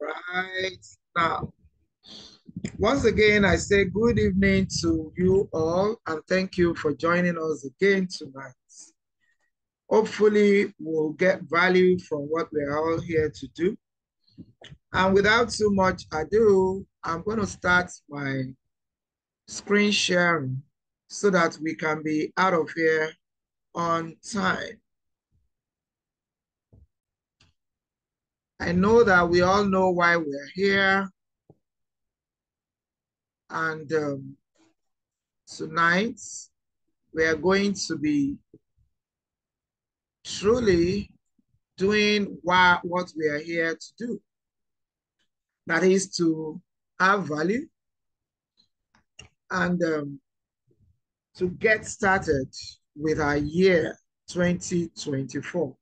Right now, once again, I say good evening to you all and thank you for joining us again tonight. Hopefully, we'll get value from what we're all here to do. And without too much ado, I'm going to start my screen sharing so that we can be out of here on time. I know that we all know why we're here. And tonight, we are going to be truly doing what we are here to do. That is to have value and to get started with our year 2024.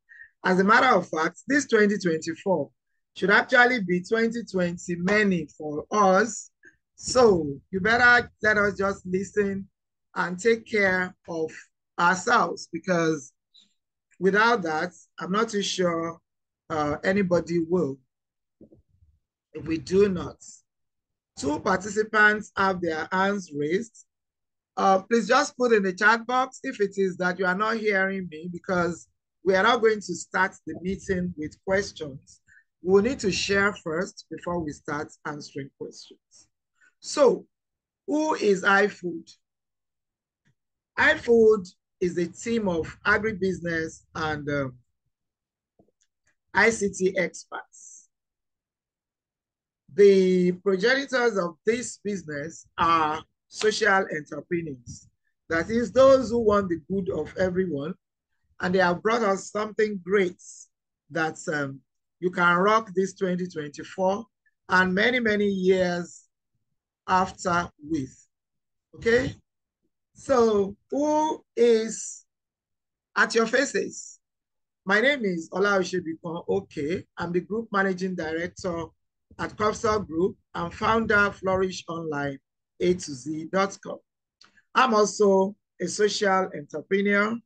As a matter of fact, this 2024 should actually be 2020 many for us. So you better let us just listen and take care of ourselves, because without that, I'm not too sure anybody will if we do not. Two participants have their hands raised. Please just put in the chat box if it is that you are not hearing me, because we are not going to start the meeting with questions. We'll need to share first before we start answering questions. So, who is iFood? iFood is a team of agribusiness and ICT experts. The progenitors of this business are social entrepreneurs. That is, those who want the good of everyone, and they have brought us something great that you can rock this 2024 and many, many years after with. Okay? So, who is at your faces? My name is Olaoshebikon. Okay, I'm the group managing director at Corpsol Group and founder Flourish Online A to Z.com. I'm also a social entrepreneur.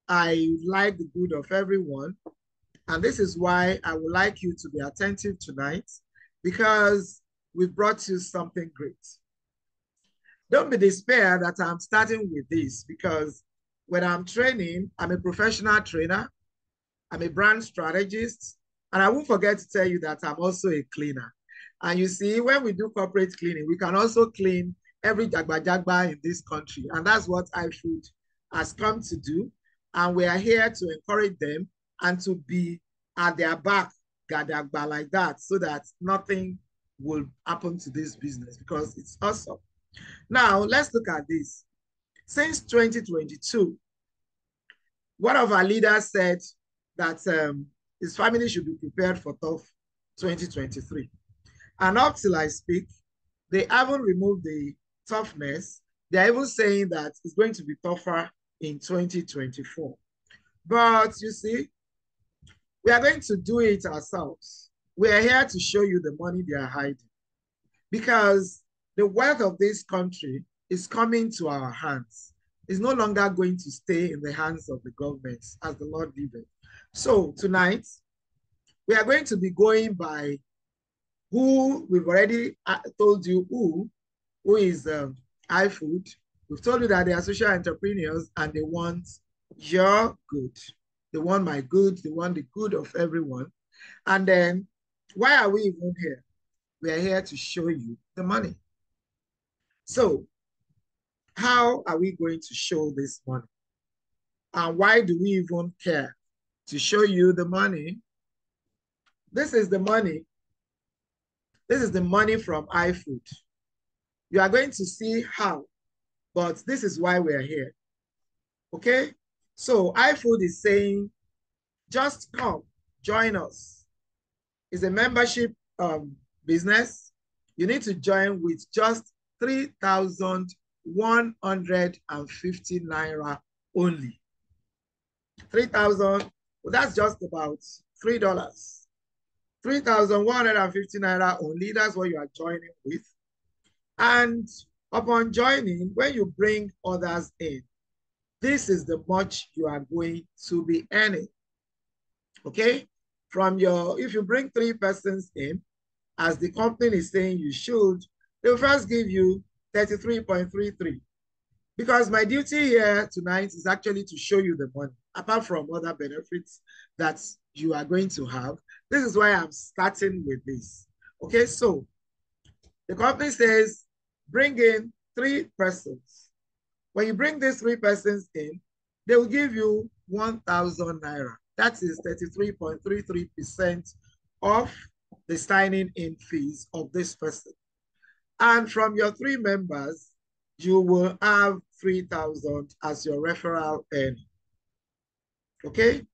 I like the good of everyone. And this is why I would like you to be attentive tonight, because we brought you something great. Don't be despaired that I'm starting with this, because when I'm training, I'm a professional trainer, I'm a brand strategist, and I won't forget to tell you that I'm also a cleaner. And you see, when we do corporate cleaning, we can also clean every jagba in this country. And that's what iFood has come to do. And we are here to encourage them and to be at their back, gadagba like that, so that nothing will happen to this business, because it's awesome. Now, let's look at this. Since 2022, one of our leaders said that his family should be prepared for tough 2023. And up till I speak, they haven't removed the toughness. They're even saying that it's going to be tougher in 2024. But you see, we are going to do it ourselves. We are here to show you the money they are hiding, because the wealth of this country is coming to our hands. It's no longer going to stay in the hands of the government, as the Lord liveth. So tonight, we are going to be going by who we've already told you who is iFood. We've told you that they are social entrepreneurs and they want your good. They want my good. They want the good of everyone. And then, why are we even here? We are here to show you the money. So, how are we going to show this money? And why do we even care to show you the money? This is the money. This is the money from iFood. You are going to see how, but this is why we're here. Okay? So iFood is saying, just come, join us. It's a membership business. You need to join with just 3,150 naira only. 3,000, well, that's just about $3. 3,150 naira only, that's what you are joining with. And upon joining, when you bring others in, this is the much you are going to be earning. Okay? From your, if you bring 3 persons in, as the company is saying you should, they will first give you 33.33. Because my duty here tonight is actually to show you the money, apart from other benefits that you are going to have. This is why I'm starting with this. Okay, so the company says, bring in 3 persons. When you bring these 3 persons in, they will give you 1,000 naira. That is 33.33% of the signing in fees of this person. And from your 3 members, you will have 3,000 as your referral earning. Okay?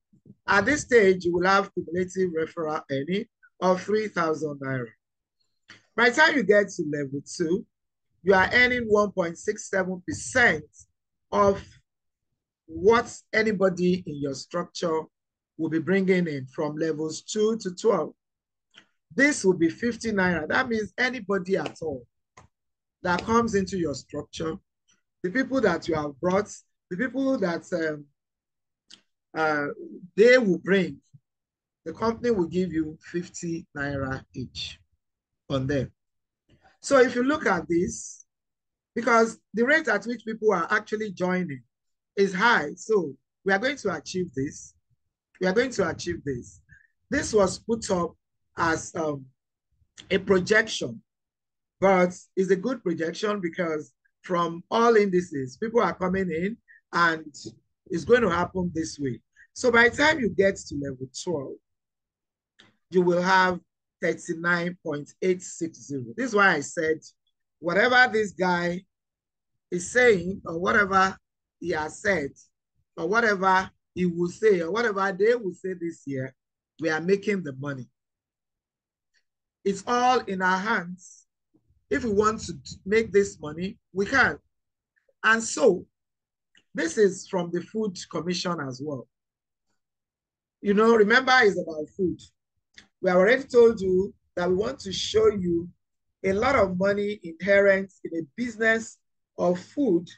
At this stage, you will have cumulative referral earning of 3,000 naira. By the time you get to level 2, you are earning 1.67% of what anybody in your structure will be bringing in from levels 2 to 12. This will be 50 naira. That means anybody at all that comes into your structure, the people that you have brought, the people that they will bring, the company will give you 50 naira each on them. So if you look at this, because the rate at which people are actually joining is high, so we are going to achieve this. We are going to achieve this. This was put up as a projection, but it's a good projection because from all indices, people are coming in and it's going to happen this way. So by the time you get to level 12, you will have 39.860. This is why I said, whatever this guy is saying or whatever he has said or whatever he will say or whatever they will say this year, we are making the money. It's all in our hands. If we want to make this money, we can. And so this is from the Food Commission as well. You know, remember, it's about food. We have already told you that we want to show you a lot of money inherent in a business of food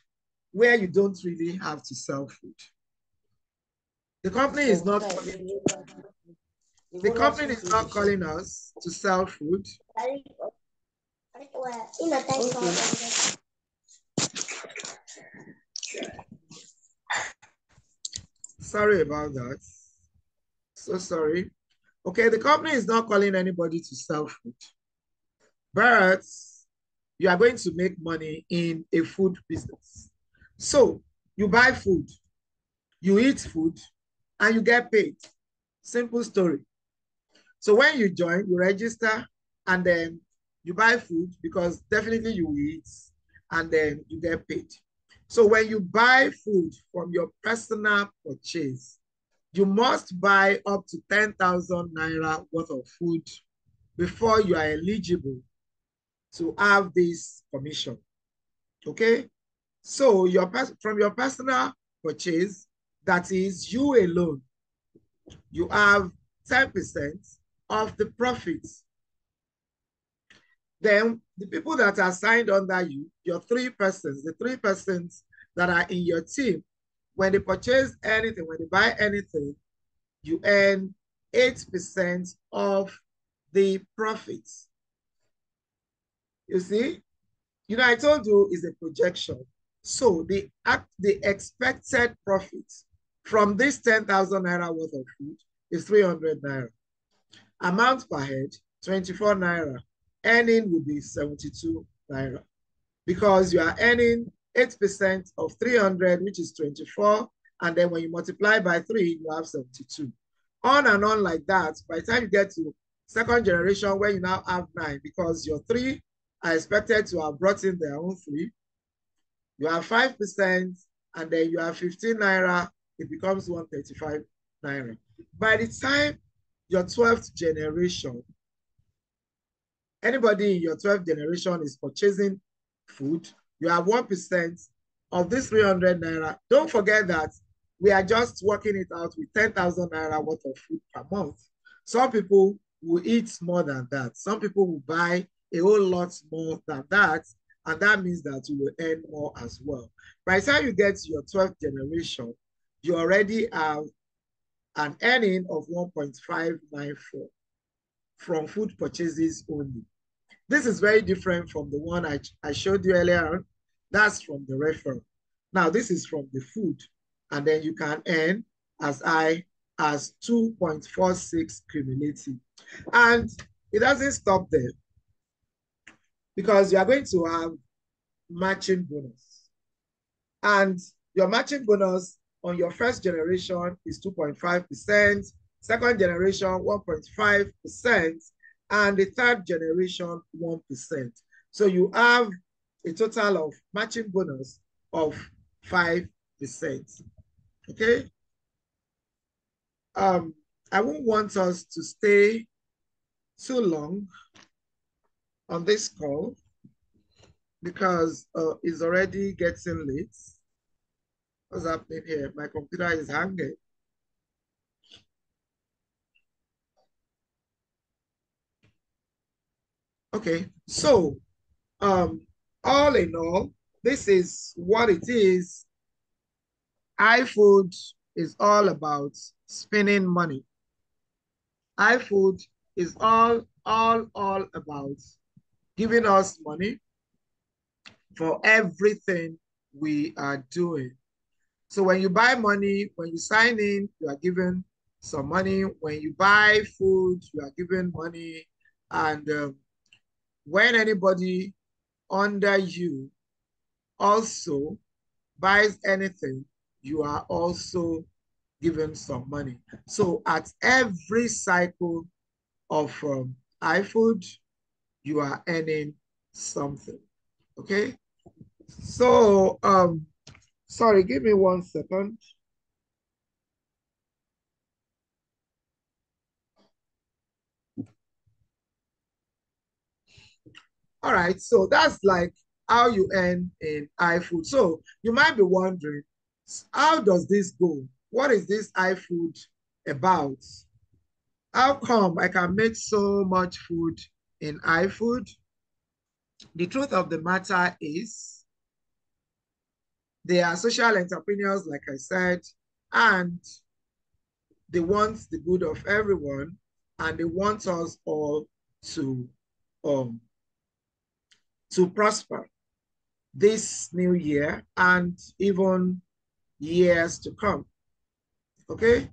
where you don't really have to sell food. The company is not calling us to sell food. Sorry about that. So sorry. Okay, the company is not calling anybody to sell food, but you are going to make money in a food business. So you buy food, you eat food, and you get paid. Simple story. So when you join, you register, and then you buy food because definitely you eat, and then you get paid. So when you buy food from your personal purchase, you must buy up to 10,000 naira worth of food before you are eligible to have this commission. Okay? So from your personal purchase, that is you alone, you have 10% of the profits. Then the people that are signed under you, your 3 persons, the 3 persons that are in your team, when they purchase anything, when they buy anything, you earn 8% of the profits. You see? You know, I told you it's a projection. So the expected profits from this 10,000 naira worth of food is 300 naira. Amount per head, 24 naira. Earning will be 72 naira because you are earning 8% of 300, which is 24. And then when you multiply by 3, you have 72. On and on like that. By the time you get to second generation, where you now have 9, because your 3 are expected to have brought in their own 3, you have 5%, and then you have 15 naira, it becomes 135 naira. By the time your 12th generation, anybody in your 12th generation is purchasing food, you have 1% of this 300 naira. Don't forget that we are just working it out with 10,000 naira worth of food per month. Some people will eat more than that. Some people will buy a whole lot more than that, and that means that you will earn more as well. By the time you get to your 12th generation, you already have an earning of 1.594. from food purchases only. This is very different from the one I showed you earlier on. That's from the referral. Now, this is from the food. And then you can earn as high as 2.46 cumulative. And it doesn't stop there because you are going to have matching bonus. And your matching bonus on your first generation is 2.5%, second generation 1.5%, and the third generation 1%. So you have a total of matching bonus of 5%. Okay. I won't want us to stay too long on this call because it's already getting late. What's happening here? My computer is hanging. Okay, so all in all, this is what it is. iFood is all about spending money. iFood is all about giving us money for everything we are doing. So when you buy money, when you sign in, you are given some money. When you buy food, you are given money. And when anybody under you also buys anything, you are also given some money. So at every cycle of iFood, you are earning something. Okay. So sorry, give me 1 second. All right, so that's like how you earn in iFood. So you might be wondering, how does this go? What is this iFood about? How come I can make so much food in iFood? The truth of the matter is they are social entrepreneurs, like I said, and they want the good of everyone, and they want us all to prosper this new year and even years to come. Okay.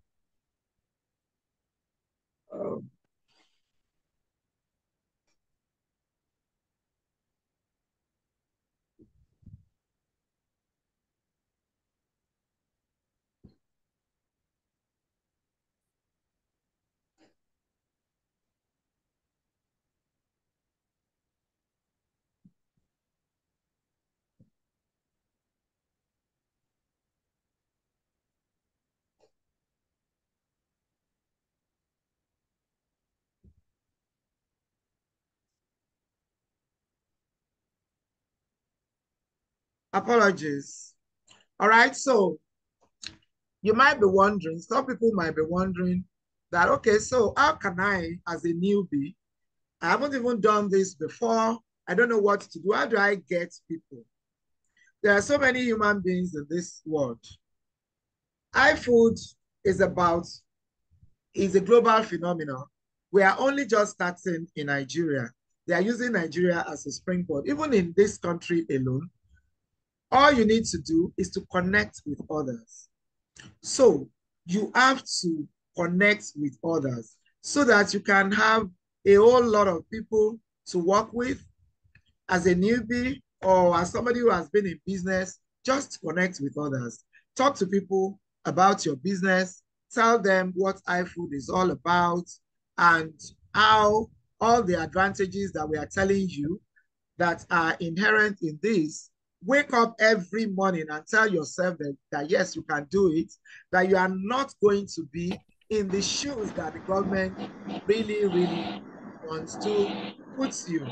Apologies. All right, so you might be wondering, some people might be wondering that, okay, so how can I, as a newbie, I haven't even done this before, I don't know what to do, how do I get people? There are so many human beings in this world. iFood is a global phenomenon. We are only just starting in Nigeria. They are using Nigeria as a springboard. Even in this country alone, all you need to do is to connect with others. So you have to connect with others so that you can have a whole lot of people to work with as a newbie or as somebody who has been in business. Just connect with others. Talk to people about your business. Tell them what iFood is all about and how all the advantages that we are telling you that are inherent in this. Wake up every morning and tell yourself that yes, you can do it, that you are not going to be in the shoes that the government really wants to put you.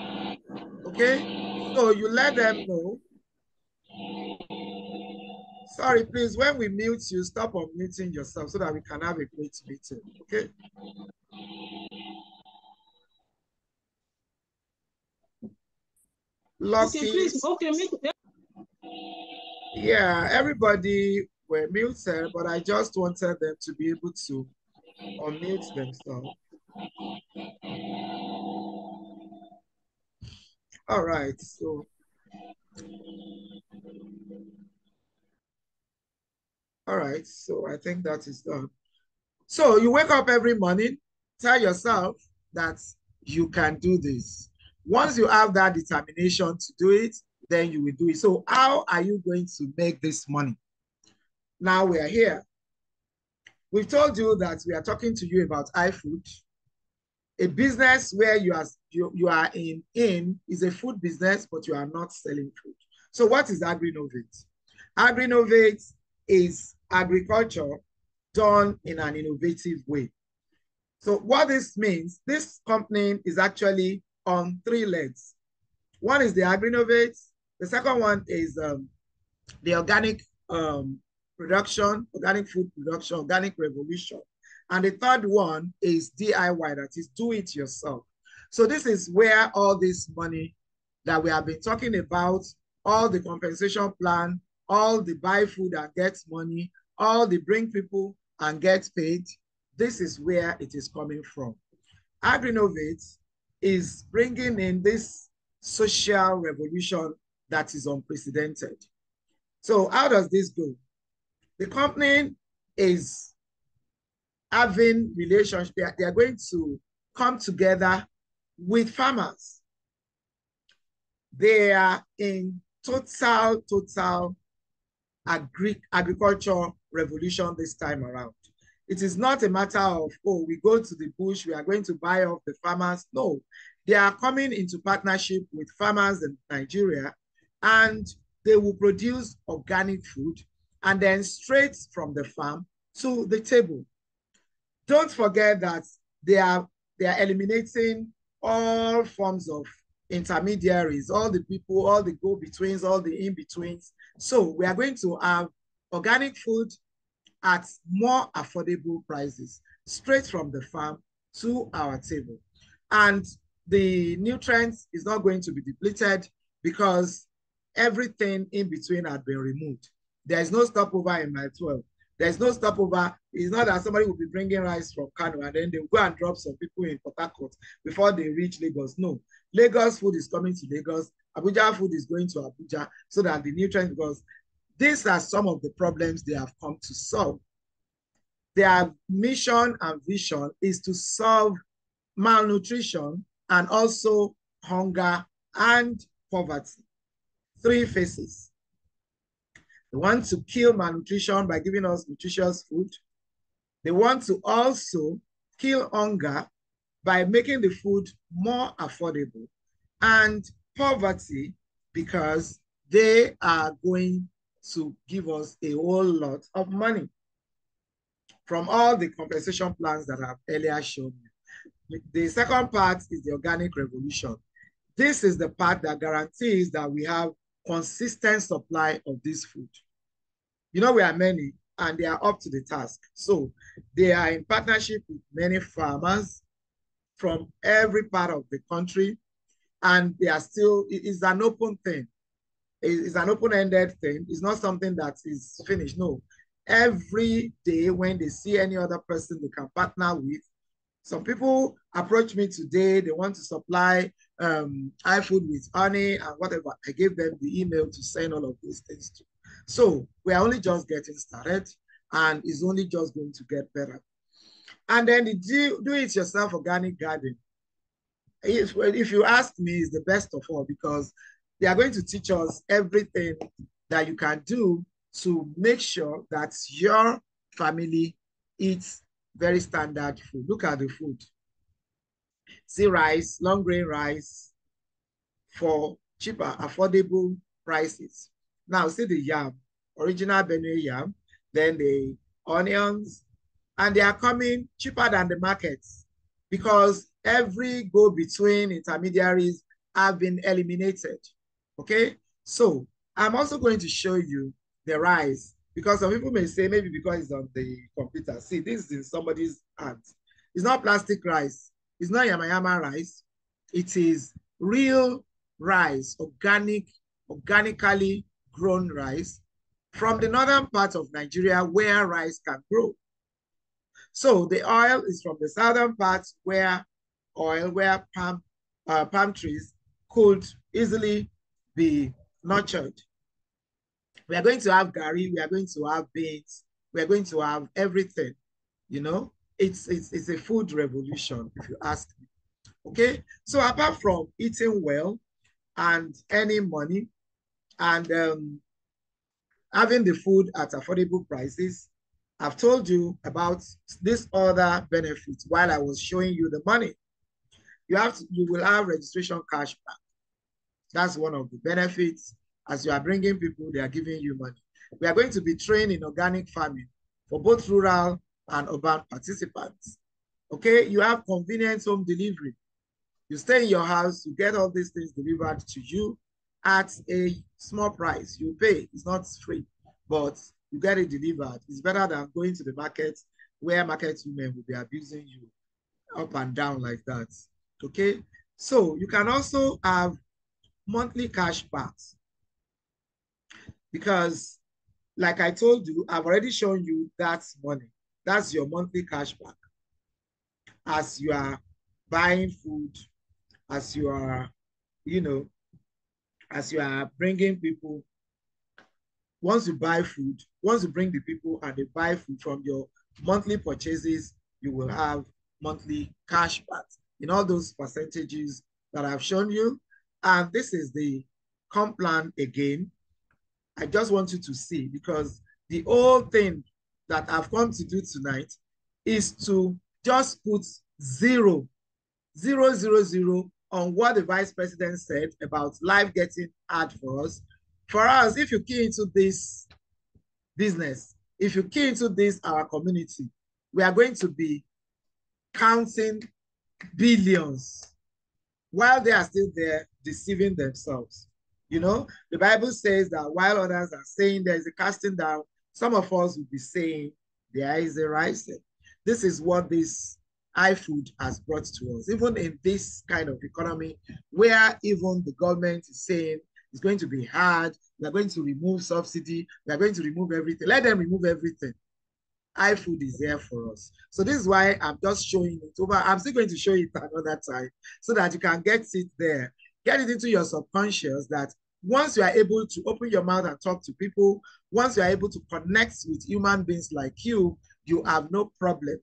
Okay? So you let them know. Sorry, please, when we mute you, stop unmuting yourself so that we can have a great meeting. Okay? Lucky. Okay, please. Okay, yeah, everybody were muted, but I just wanted them to be able to unmute themselves. All right. So, all right. So I think that is done. So you wake up every morning, tell yourself that you can do this. Once you have that determination to do it, then you will do it. So how are you going to make this money? Now we are here. We've told you that we are talking to you about iFood, a business where you are in is a food business, but you are not selling food. So what is AgriNovate? AgriNovate is agriculture done in an innovative way. So what this means, this company is actually on three legs. One is the AgriNovate. The second one is the organic production, organic food production, organic revolution. And the third one is DIY, that is do it yourself. So this is where all this money that we have been talking about, all the compensation plan, all the buy food and get money, all the bring people and get paid, this is where it is coming from. AgriNovate is bringing in this social revolution that is unprecedented. So how does this go? The company is having relations. They are going to come together with farmers. They are in total agriculture revolution this time around. It is not a matter of, oh, we go to the bush, we are going to buy off the farmers. No, they are coming into partnership with farmers in Nigeria, and they will produce organic food and then straight from the farm to the table. Don't forget that they are eliminating all forms of intermediaries, all the people, all the go-betweens, all the in-betweens. So we are going to have organic food at more affordable prices, straight from the farm to our table. And the nutrients is not going to be depleted because everything in between had been removed. There is no stopover in my 12. There's no stopover. It's not that somebody will be bringing rice from Kano and then they'll go and drop some people in Port Harcourt before they reach Lagos. No, Lagos food is coming to Lagos. Abuja food is going to Abuja so that the nutrients, because these are some of the problems they have come to solve. Their mission and vision is to solve malnutrition and also hunger and poverty. Three phases. They want to kill malnutrition by giving us nutritious food. They want to also kill hunger by making the food more affordable, and poverty because they are going to give us a whole lot of money from all the compensation plans that I've earlier shown you. The second part is the organic revolution. This is the part that guarantees that we have consistent supply of this food. You know, we are many and they are up to the task. So they are in partnership with many farmers from every part of the country, and they are still, it's an open thing. It's an open-ended thing. It's not something that is finished. No. Every day when they see any other person they can partner with, some people approach me today, they want to supply iFood with honey and whatever. I gave them the email to send all of these things to. So we are only just getting started, and it's only just going to get better. And then the do-it-yourself organic garden, if you ask me, is the best of all, because they are going to teach us everything that you can do to make sure that your family eats very standard food. Look at the food. See rice, long grain rice for cheaper, affordable prices. Now see the yam, original Benue yam, then the onions, and they are coming cheaper than the markets because every go-between intermediaries have been eliminated. Okay, so I'm also going to show you the rice, because some people may say maybe because it's on the computer. See, this is in somebody's hand. It's not plastic rice. It's not yama rice. It is real rice, organically grown rice from the northern part of Nigeria where rice can grow. So the oil is from the southern parts where palm trees could easily be nurtured. We are going to have gari, we are going to have beans, we are going to have everything. You know, it's a food revolution, if you ask me. Okay, so apart from eating well and earning money and having the food at affordable prices, I've told you about this other benefits while I was showing you the money. You will have registration cash back. That's one of the benefits. As you are bringing people, they are giving you money. We are going to be trained in organic farming for both rural and urban participants. Okay, you have convenient home delivery. You stay in your house, you get all these things delivered to you at a small price. You pay, it's not free, but you get it delivered. It's better than going to the market where market women will be abusing you up and down like that. Okay, so you can also have monthly cash backs because, like I told you, I've already shown you that money. That's your monthly cash back as you are buying food, as you are, you know, as you are bringing people. Once you buy food, once you bring the people and they buy food from your monthly purchases, you will have monthly cash back in all those percentages that I've shown you. And this is the comp plan again. I just want you to see, because the whole thing that I've come to do tonight is to just put zero, zero, zero, zero on what the vice president said about life getting hard for us. For us, if you key into this business, if you key into this, our community, we are going to be counting billions while they are still there deceiving themselves. You know, the Bible says that while others are saying there is a casting down, some of us will be saying there is a rising. This is what this iFood has brought to us, even in this kind of economy where even the government is saying it's going to be hard, they're going to remove subsidy, they're going to remove everything. Let them remove everything. iFood is there for us. So this is why I'm just showing it over. I'm still going to show it another time so that you can get it there. Get it into your subconscious that once you are able to open your mouth and talk to people, once you are able to connect with human beings like you have no problem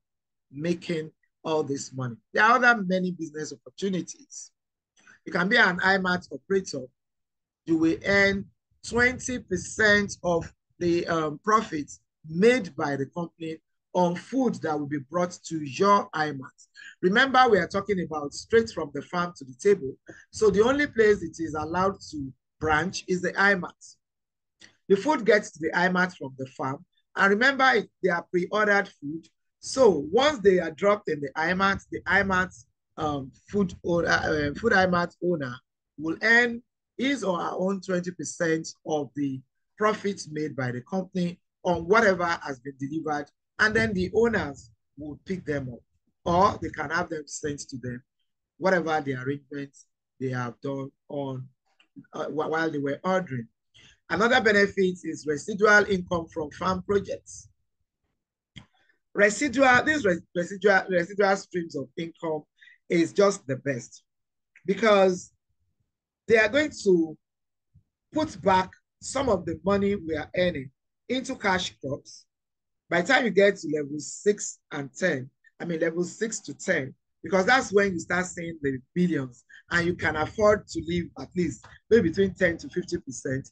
making all this money. There are other many business opportunities. You can be an IMAT operator. You will earn 20% of the profits made by the company on food that will be brought to your IMAT. Remember, we are talking about straight from the farm to the table. So the only place it is allowed to branch is the IMAT. The food gets to the IMAT from the farm. And remember, they are pre-ordered food. So once they are dropped in the IMAT food IMAT owner will earn his or her own 20% of the profits made by the company on whatever has been delivered, and then the owners will pick them up, or they can have them sent to them, whatever the arrangements they have done on while they were ordering. Another benefit is residual income from farm projects. Residual streams of income is just the best because they are going to put back some of the money we are earning into cash crops. By the time you get to level 6 and 10, level 6 to 10, because that's when you start seeing the billions and you can afford to live at least maybe between 10 to 50%.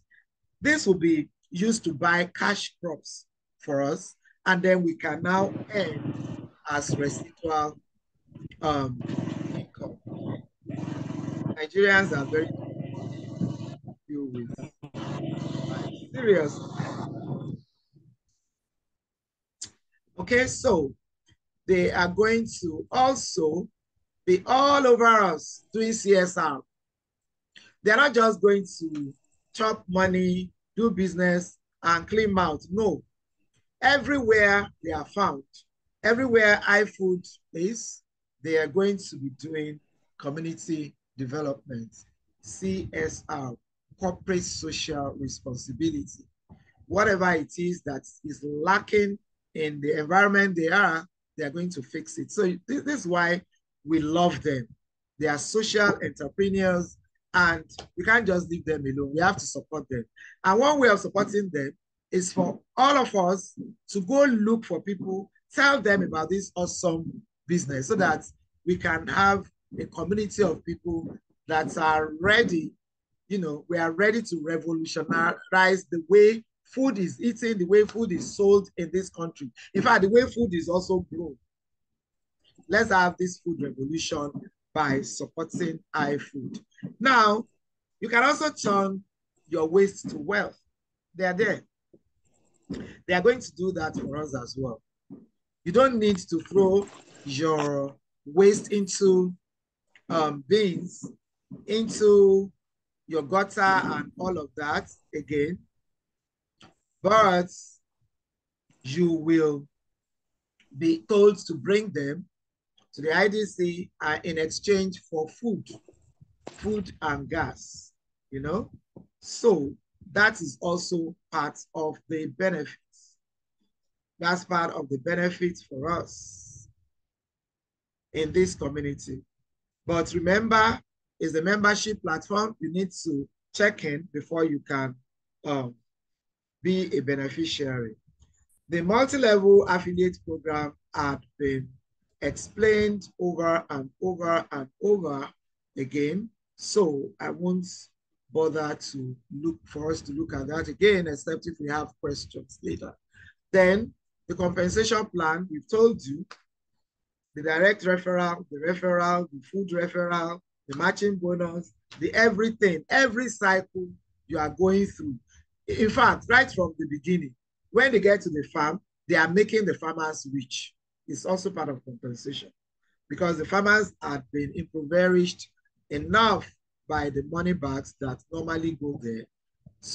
This will be used to buy cash crops for us, and then we can now earn as residual income. Nigerians are very deal with, like, serious. Okay, so they are going to also be all over us doing CSR. They're not just going to chop money, do business, and clean mouth. No. Everywhere they are found, everywhere iFood is, they are going to be doing community development, CSR, corporate social responsibility. Whatever it is that is lacking in the environment they are going to fix it. So this is why we love them. They are social entrepreneurs. And we can't just leave them alone. We have to support them. And one way of supporting them is for all of us to go look for people, tell them about this awesome business so that we can have a community of people that are ready. We are ready to revolutionize the way food is eaten, the way food is sold in this country. In fact, the way food is also grown. Let's have this food revolution by supporting iFood. Now, you can also turn your waste to wealth. They are there. They are going to do that for us as well. You don't need to throw your waste into bins, into your gutter and all of that again, but you will be told to bring them to the IDC in exchange for food and gas, So that is also part of the benefits. That's part of the benefits for us in this community. But remember, it's a membership platform. You need to check in before you can be a beneficiary. The multi-level affiliate program had been explained over and over and over again. So I won't bother to look for us to look at that again, except if we have questions later. Then the compensation plan, we've told you, the direct referral, the food referral, the matching bonus, the everything, every cycle you are going through. In fact, right from the beginning, when they get to the farm, they are making the farmers rich. It's also part of compensation because the farmers have been impoverished enough by the money bags that normally go there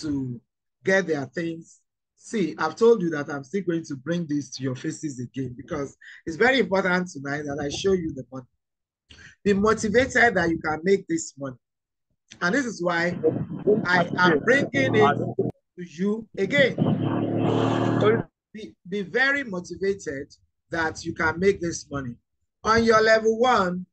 to get their things. See, I've told you that I'm still going to bring this to your faces again because it's very important tonight that I show you the money. Be motivated that you can make this money. And this is why I am bringing it to you again. Be very motivated that you can make this money. On your level 1,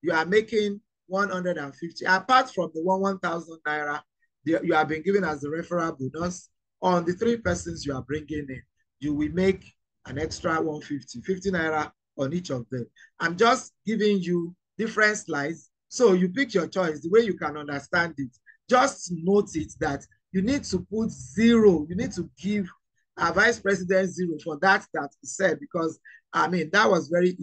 you are making 150. Apart from the 1,000 naira you have been given as the referral bonus, on the 3 persons you are bringing in, you will make an extra 150, 50 naira on each of them. I'm just giving you different slides, so you pick your choice, the way you can understand it. Just note it that you need to put 0. You need to give a vice president 0 for that he said, because that was very,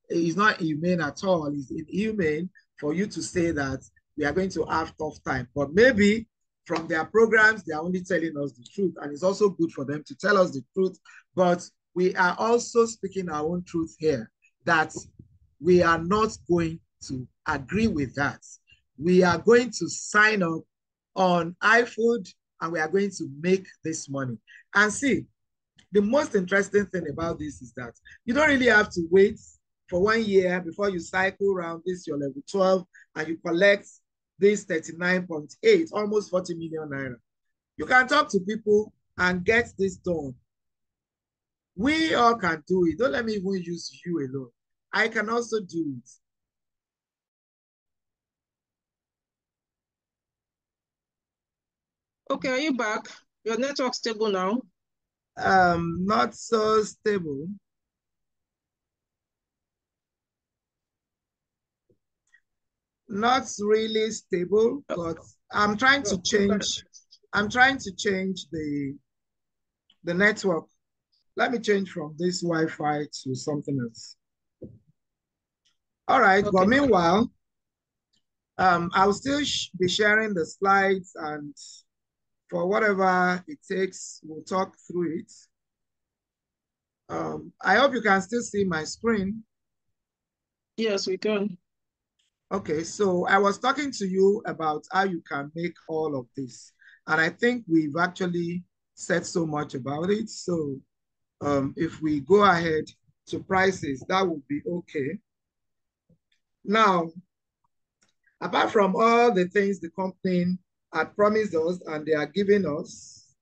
it's not humane at all. It's inhumane for you to say that we are going to have tough time. But maybe from their programs, they are only telling us the truth. And it's also good for them to tell us the truth. But we are also speaking our own truth here, that we are not going to agree with that. We are going to sign up on iFood and we are going to make this money. And see, the most interesting thing about this is that you don't really have to wait for 1 year before you cycle around this, your level 12, and you collect this 39.8, almost 40 million naira. You can talk to people and get this done. We all can do it. Don't let me even use you alone. I can also do it. Okay, are you back? Your network's stable now? Not so stable. Not really stable, but I'm trying to change. I'm trying to change the network. Let me change from this Wi-Fi to something else. All right, okay. But meanwhile, I'll still be sharing the slides, and for whatever it takes, we'll talk through it. I hope you can still see my screen. Yes, we can. Okay, so I was talking to you about how you can make all of this. And I think we've actually said so much about it. So if we go ahead to prices, that would be okay. Now, apart from all the things the company had promised us and they are giving us,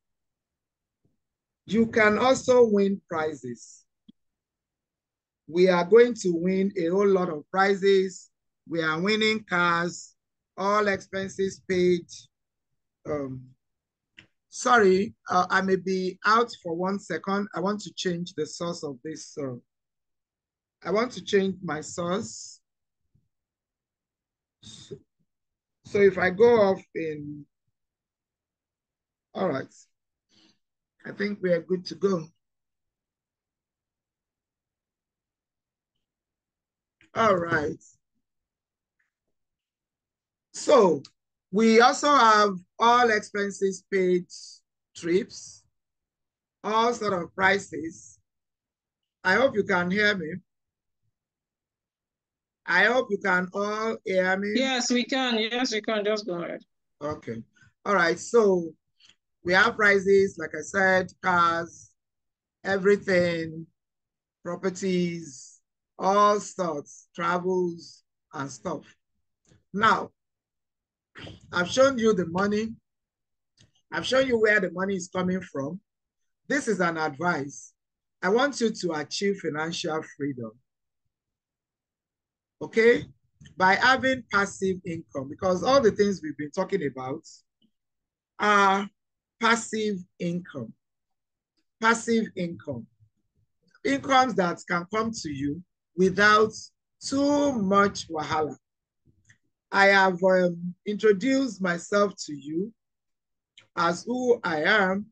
you can also win prizes. We are going to win a whole lot of prizes. We are winning cars. all expenses paid. Sorry, I may be out for 1 second. I want to change the source of this. I want to change my source. So if I go off in, all right, I think we are good to go. All right. So we also have all expenses paid trips, all sort of prices. I hope you can hear me. I hope you can all hear me. Yes, we can. Yes, we can. Just go ahead. Okay. All right. So we have prices, like I said, cars, everything, properties, all sorts, travels, and stuff. Now, I've shown you the money. I've shown you where the money is coming from. This is an advice. I want you to achieve financial freedom, okay? By having passive income, because all the things we've been talking about are passive income. Passive income. Incomes that can come to you without too much wahala. I have introduced myself to you as who I am,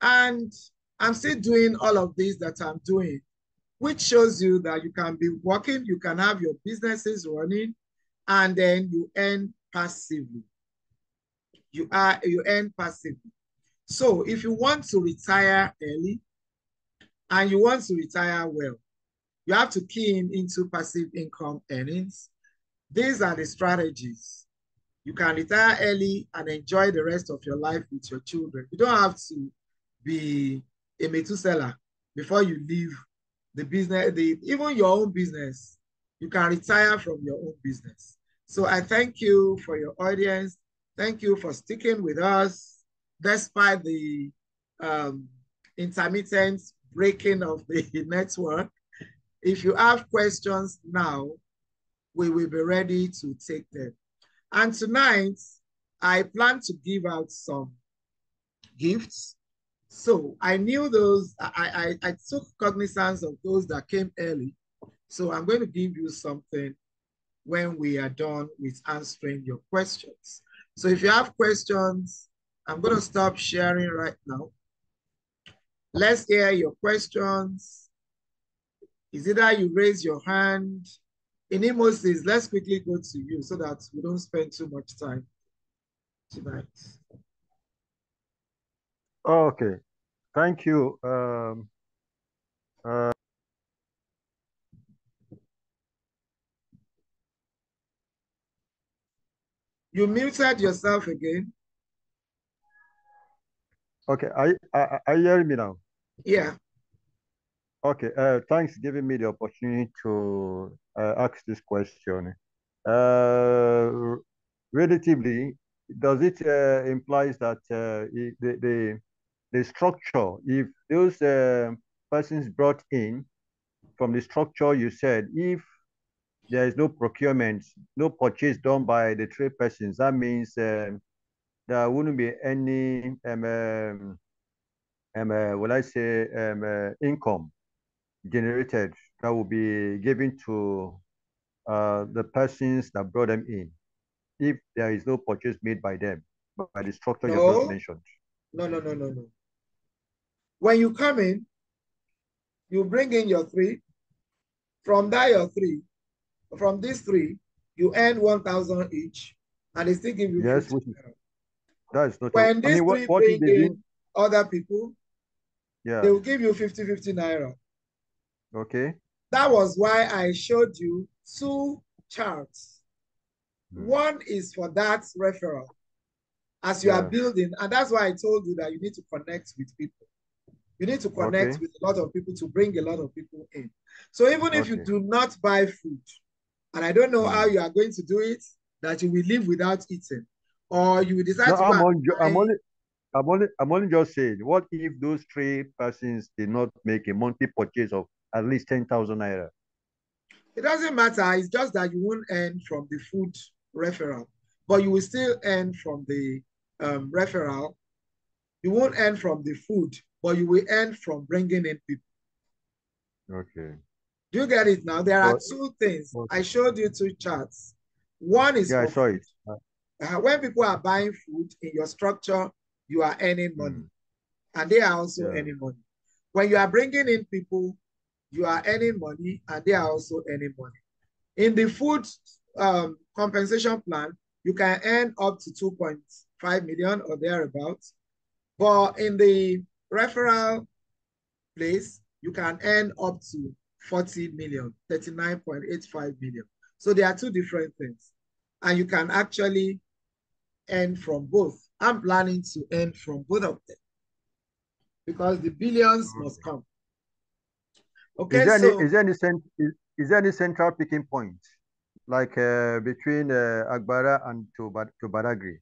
and I'm still doing all of this that I'm doing, which shows you that you can be working, you can have your businesses running, and then you earn passively. You earn passively. So if you want to retire early and you want to retire well, you have to key into passive income earnings. These are the strategies. You can retire early and enjoy the rest of your life with your children. You don't have to be a Methuselah before you leave the business, even your own business. You can retire from your own business. So I thank you for your audience. Thank you for sticking with us despite the intermittent breaking of the network. If you have questions now, we will be ready to take them. And tonight, I plan to give out some gifts. So I knew those, I took cognizance of those that came early. So I'm going to give you something when we are done with answering your questions. So if you have questions, I'm going to stop sharing right now. Let's hear your questions. Is either you raise your hand. In Imosis, let's quickly go to you so that we don't spend too much time tonight. Okay, thank you. You muted yourself again. Okay, are you hearing me now? Yeah. Okay, thanks for giving me the opportunity to ask this question. Relatively, does it implies that the structure, if those persons brought in from the structure you said, if there is no procurement, no purchase done by the trade persons, that means there wouldn't be any will I say income generated that will be given to the persons that brought them in if there is no purchase made by them, by the structure you just No, mentioned. no. When you come in, you bring in your three. From that, your three, from these three, you earn 1,000 each, and they still give you Yes, 50. that is not. When I these mean, three what if bring they in didn't? other people, they Yeah. will give you 50 naira. Okay. That was why I showed you two charts. One is for that referral as you are Yeah. building, and that's why I told you that you need to connect with people. You need to connect with a lot of people to bring a lot of people in. So even if you do not buy food, and I don't know how you are going to do it, that you will live without eating, or you will decide to No, buy. I'm only just saying, what if those three persons did not make a monthly purchase of at least 10,000 naira? It doesn't matter. It's just that you won't earn from the food referral. but you will still earn from the referral. You won't earn from the food, but you will earn from bringing in people. Okay. Do you get it now? There are two things. Okay. I showed you two charts. One is I for saw food. it. When people are buying food in your structure, you are earning money. And they are also earning money. When you are bringing in people, you are earning money and they are also earning money. In the food compensation plan, you can earn up to 2.5 million or thereabouts. But in the referral place, you can earn up to 40 million, 39.85 million. So there are two different things. And you can actually earn from both. I'm planning to earn from both of them because the billions must come. Okay, is there any central picking point, like between Agbara and to Badagry?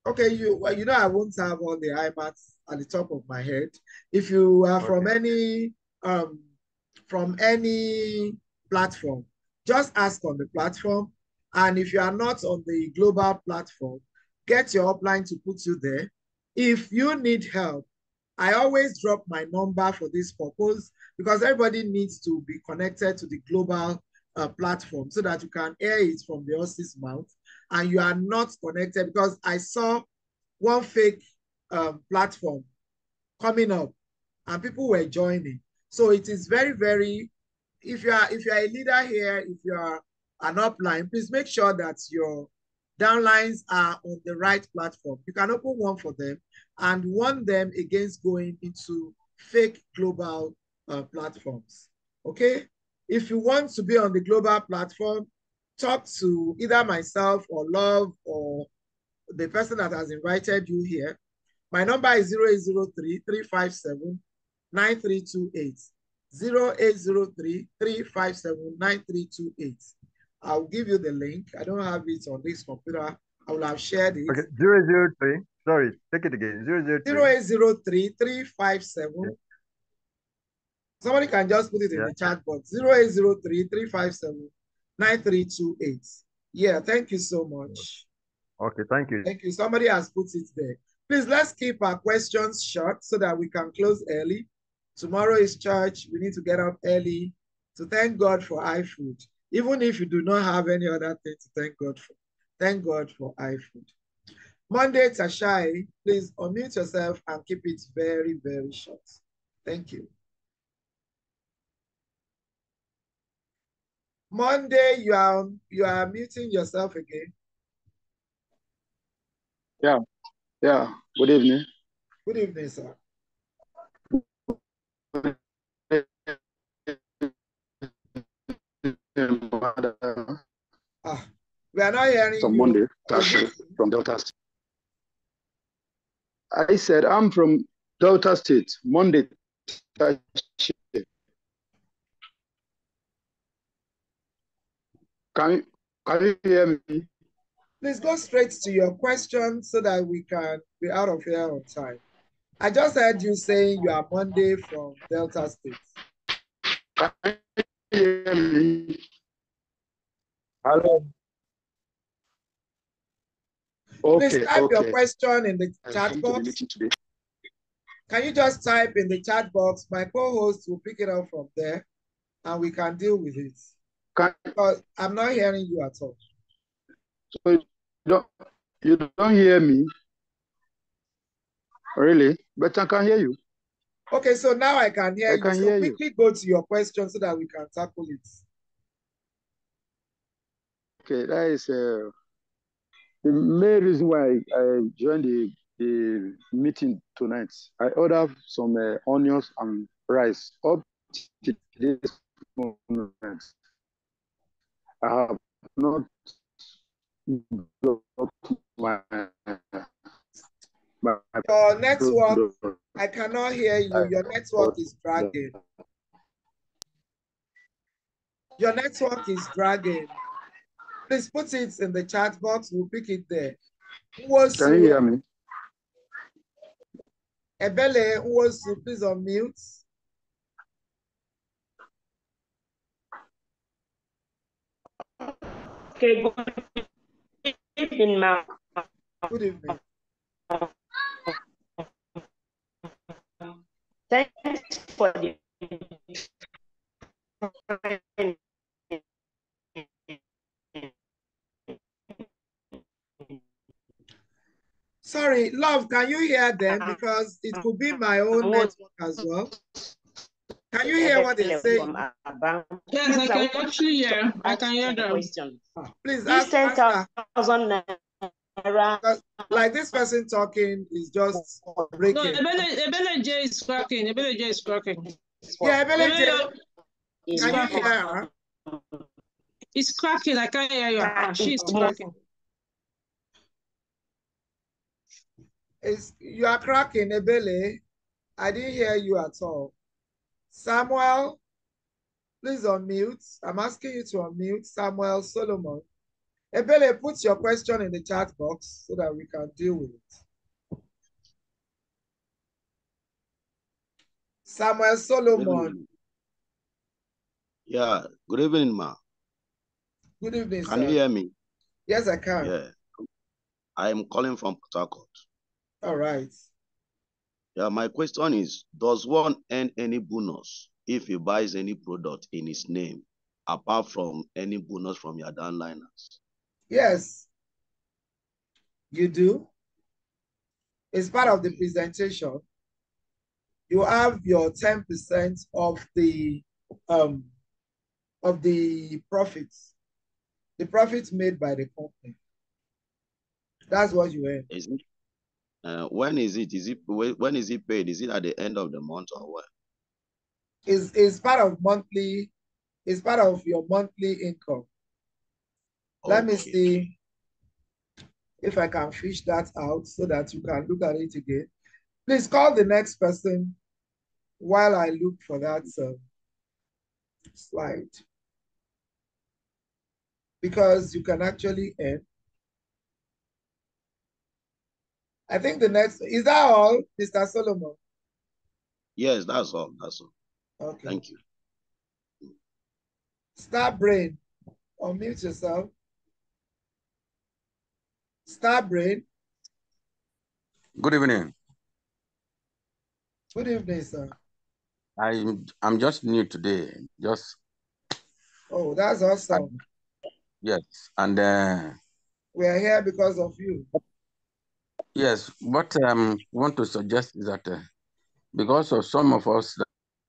Okay, you know I won't have all the IMAX at the top of my head. If you are from any platform, just ask on the platform. And if you are not on the global platform, get your upline to put you there. If you need help, I always drop my number for this purpose because everybody needs to be connected to the global platform so that you can hear it from the horse's mouth and you are not connected, because I saw one fake platform coming up and people were joining. So it is very, very, if you are a leader here, if you are an upline, please make sure that your downlines are on the right platform. You can open one for them and warn them against going into fake global platforms. Okay? If you want to be on the global platform, talk to either myself or Love or the person that has invited you here. My number is 0803-357-9328. 0803-357-9328. I'll give you the link. I don't have it on this computer. I will have shared it. Okay, 003. Sorry, take it again. 0803 357. Somebody can just put it in the chat box. 0803-357-9328. Yeah, thank you so much. Okay, thank you. Thank you. Somebody has put it there. Please, let's keep our questions short so that we can close early. Tomorrow is church. We need to get up early to thank God for iFood. Even if you do not have any other thing to thank God for iFood. Monday, Tashai, please unmute yourself and keep it very, very short. Thank you. Monday, you are muting yourself again. Yeah. Good evening. Good evening, sir. We are not hearing you. Monday, from Delta State. I said I'm from Delta State. Monday. Can you hear me? Please go straight to your question so that we can be out of here on time. I just heard you saying you are Monday from Delta State. Can you hear me? Hello. Okay, please type your question in the chat box. Can you just type in the chat box? My co-host will pick it up from there and we can deal with it. Because I'm not hearing you at all. So you don't hear me? Really? But I can hear you. Okay, so now I can hear you. So quickly go to your question so that we can tackle it. Okay, that is the main reason why I joined the meeting tonight. I ordered some onions and rice. Up to this moment, I have not my your network, I cannot hear you. Your network is dragging. Your network is dragging. Please put it in the chat box. We'll pick it there. Can you hear me? Ebele, Nwosu, please unmute. Okay. evening, ma'am. Good evening. Thanks for the Sorry, love, can you hear them? Because it could be my own network as well. Can you hear what they're saying? Yes, I can actually hear. I can hear them. Please This answer. 10,000 naira. Like this person talking is just No, breaking. Ebele J is cracking. Ebele J is cracking. Yeah, Ebele J, It's can you cracking. hear her? It's cracking. I can't hear you. She's cracking. You are cracking, Ebele. I didn't hear you at all. Samuel, please unmute. I'm asking you to unmute. Samuel Solomon. Ebele, put your question in the chat box so that we can deal with it. Samuel Solomon. Yeah, good evening, ma. Good evening, Can you hear me? Yes, I can. Yeah. I am calling from Port Harcourt. All right. Yeah, my question is, does one earn any bonus if he buys any product in his name, apart from any bonus from your downliners? Yes, you do. It's part of the presentation. You have your 10% of the profits. The profits made by the company. That's what you earn. Is it, when is it? When is it paid? Is it at the end of the month or what? It's part of monthly. It's part of your monthly income. Okay. Let me see if I can fish that out so that you can look at it again. Please call the next person while I look for that slide. Because you can actually earn. I think the next, is that all, Mr. Solomon? Yes, that's all. That's all. Okay. Thank you. Star Brain, unmute yourself. Star Brain. Good evening. Good evening, sir. I'm just new today. Oh, that's awesome. Yes, and we are here because of you. Yes, what I want to suggest is that because of some of us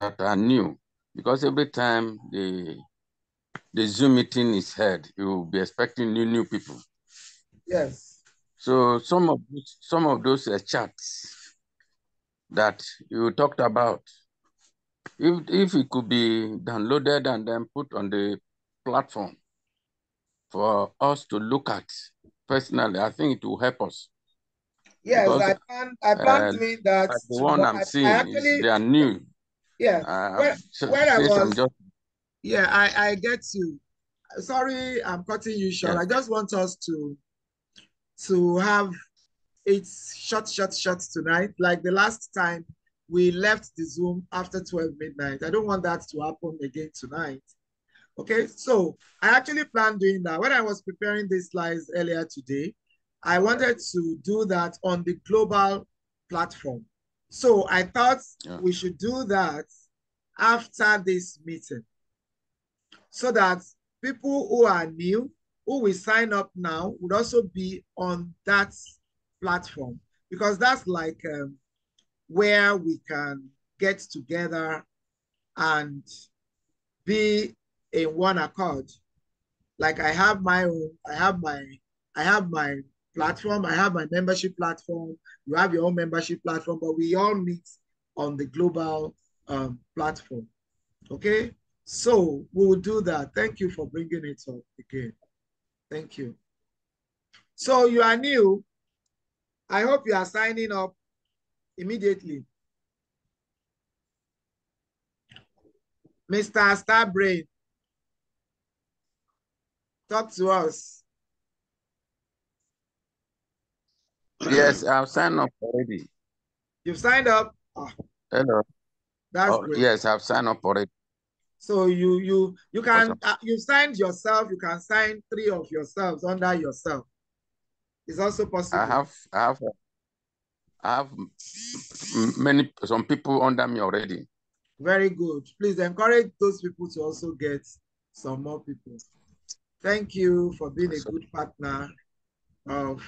that are new, because every time the Zoom meeting is held, you will be expecting new people. Yes. So some of those chats that you talked about, if it could be downloaded and then put on the platform for us to look at personally, I think it will help us. Yes, because, I plan doing that. The one I'm seeing is they are new. Yeah. When I was, I get you. Sorry, I'm cutting you short. Yes. I just want us to have it short tonight. Like the last time we left the Zoom after 12 midnight. I don't want that to happen again tonight. Okay, so I actually planned doing that. When I was preparing these slides earlier today, I wanted to do that on the global platform. So I thought we should do that after this meeting so that people who are new, who will sign up now, would also be on that platform, because that's like where we can get together and be in one accord. Like I have my own, I have my platform, I have my membership platform, you have your own membership platform, but we all meet on the global platform. Okay, so we will do that. Thank you for bringing it up again. Thank you. So you are new. I hope you are signing up immediately. Mr. Starbrain, talk to us. Yes, I've signed up already. You've signed up? Oh, hello. That's great. Yes, I've signed up already. So you can, you've signed yourself, you can sign 3 of yourselves under yourself. It's also possible. I have some people under me already. Very good. Please encourage those people to also get some more people. Thank you for being a good partner of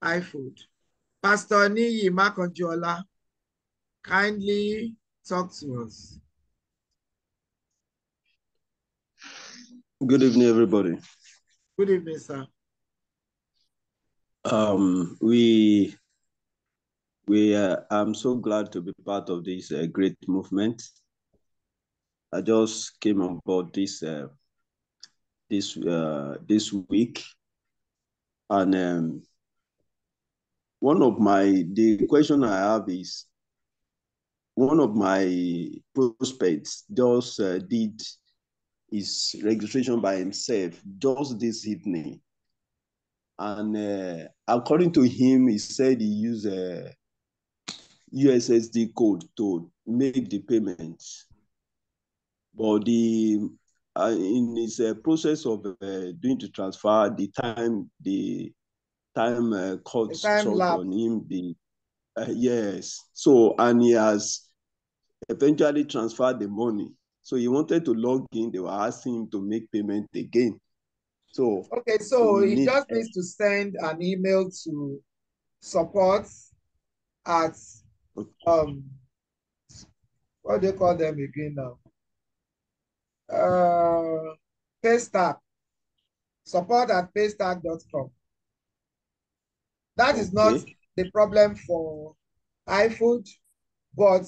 iFood. Pastor Niyi Makonjola, kindly talk to us. Good evening, everybody. Good evening, sir. I'm so glad to be part of this great movement. I just came on board this week, and the question I have is, one of my prospects just did his registration by himself just this evening. And according to him, he said he used a USSD code to make the payments. But in his process of doing the transfer, the time cut short on him. Yes. So, and he has eventually transferred the money. So he wanted to log in. They were asking him to make payment again. So okay, so he just needs to send an email to support at what do you call them again now? Paystack. Support at paystack.com. That is not the problem for iFood, but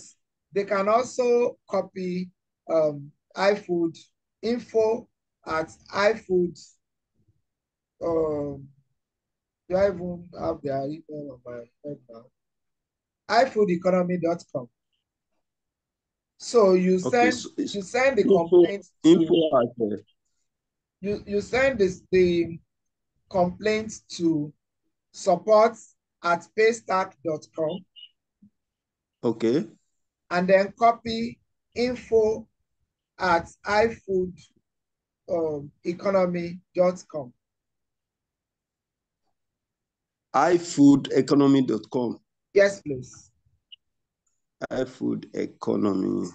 they can also copy iFood info at iFood. Do I even have their email on my head now? iFoodeconomy.com. So you send the complaint to you send the complaint to support at paystack.com. Okay. And then copy info at iFoodeconomy.com. iFoodeconomy.com. Yes, please. iFood Economy.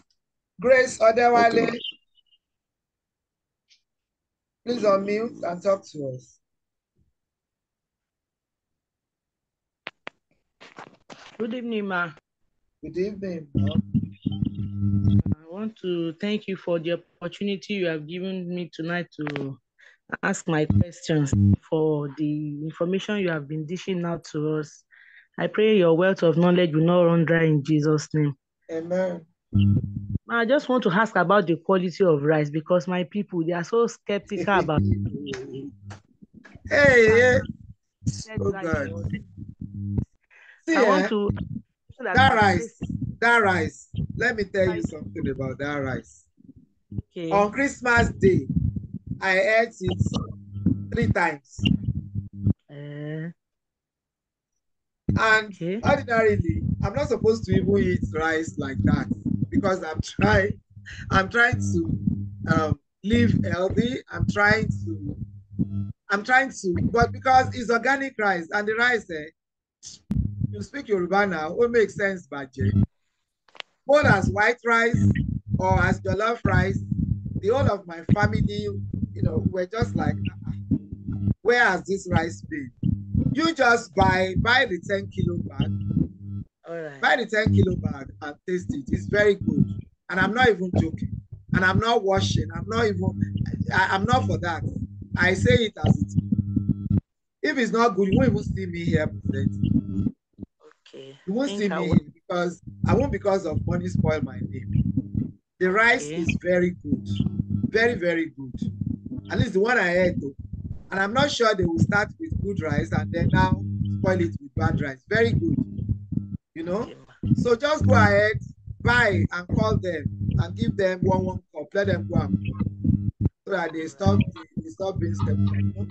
Grace Odewale, okay. Please unmute and talk to us. Good evening, ma. Good evening, ma. I want to thank you for the opportunity you have given me tonight to ask my questions, for the information you have been dishing out to us. I pray your wealth of knowledge will not run dry in Jesus' name. Amen. I just want to ask about the quality of rice, because my people, they are so skeptical about it. Hey. Oh God. See, I want to that rice. Let me tell you something about that rice. Okay. On Christmas Day, I ate it 3 times. And ordinarily, I'm not supposed to even eat rice like that, because I'm trying to live healthy. I'm trying to, but because it's organic rice, and the rice, you speak Yoruba now, it makes sense, Baje. Both as white rice or as jollof rice, the whole of my family, we're just like, where has this rice been? You just buy the 10 kilo bag. All right. Buy the 10 kilo bag and taste it. It's very good. And I'm not even joking. And I'm not washing. I'm not for that. I say it as it is. If it's not good, you won't even see me here presenting. Okay. You won't see me because I won't, because of money, spoil my name. The rice is very good. Very, very good. At least the one I had though. And I'm not sure they will start with good rice and then now spoil it with bad rice. Very good. So just go ahead, buy and call them and give them one cup. Let them go and so that they stop being skeptical.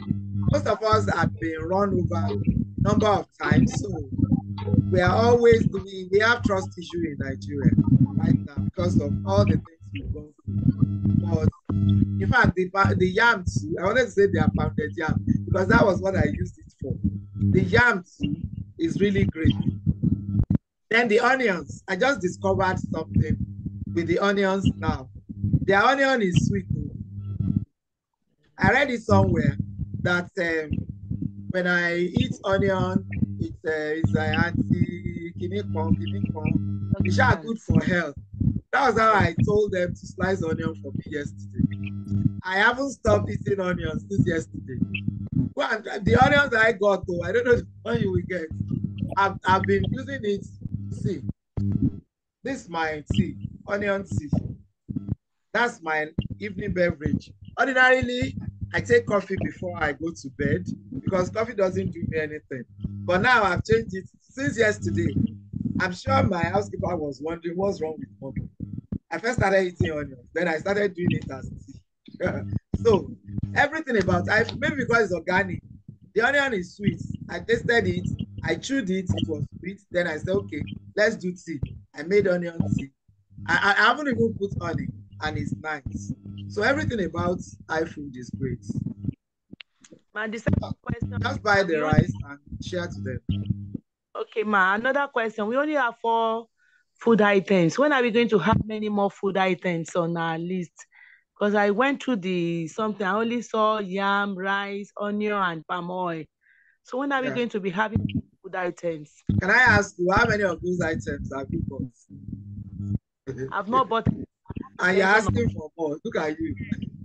Most of us have been run over a number of times. So we are always we have trust issue in Nigeria right now because of all the things we've gone through. But in fact, the yams, I wanted to say they are pounded yam. because that was what I used it for. The yam too is really great. Then the onions, I just discovered something with the onions now. The onion is sweet. I read it somewhere that when I eat onion, it's anti-kinikon. It's just good for health. That was how I told them to slice onion for me yesterday. I haven't stopped eating onions since yesterday. Well, the onions I got though, I don't know when you will get. I've been using it. See, this is my tea, onion tea. That's my evening beverage. Ordinarily, I take coffee before I go to bed because coffee doesn't do me anything. But now I've changed it since yesterday. I'm sure my housekeeper was wondering what's wrong with mommy. I first started eating onions, then I started doing it as tea. So everything about iFood, maybe because it's organic, the onion is sweet. I tasted it, I chewed it, it was sweet. Then I said, okay, let's do tea. I made onion tea. I haven't even put honey, and it's nice. So everything about iFood is great. The second question. Just buy the rice and share to them. Okay, ma. Another question. We only have 4 food items. When are we going to have many more food items on our list? Because I went through something. I only saw yam, rice, onion, and palm oil. So when are we going to be having food items? Can I ask you how many of those items have you bought? I've not bought. And you're asking for more. Look at you.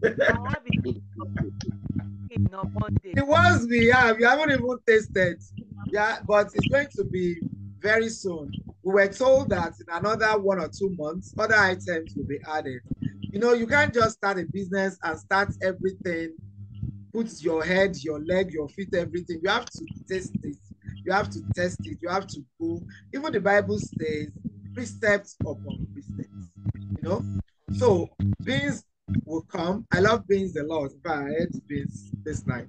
I have it on Monday. The ones we have, you haven't even tasted. Yeah, but it's going to be very soon. We were told that in another 1 or 2 months, other items will be added. You know, you can't just start a business and start everything, put your head, your leg, your feet, everything. You have to taste it. You have to test it. You have to go. Even the Bible says precepts upon precepts. You know? So beans will come. I love beans a lot. In fact, I ate beans this night.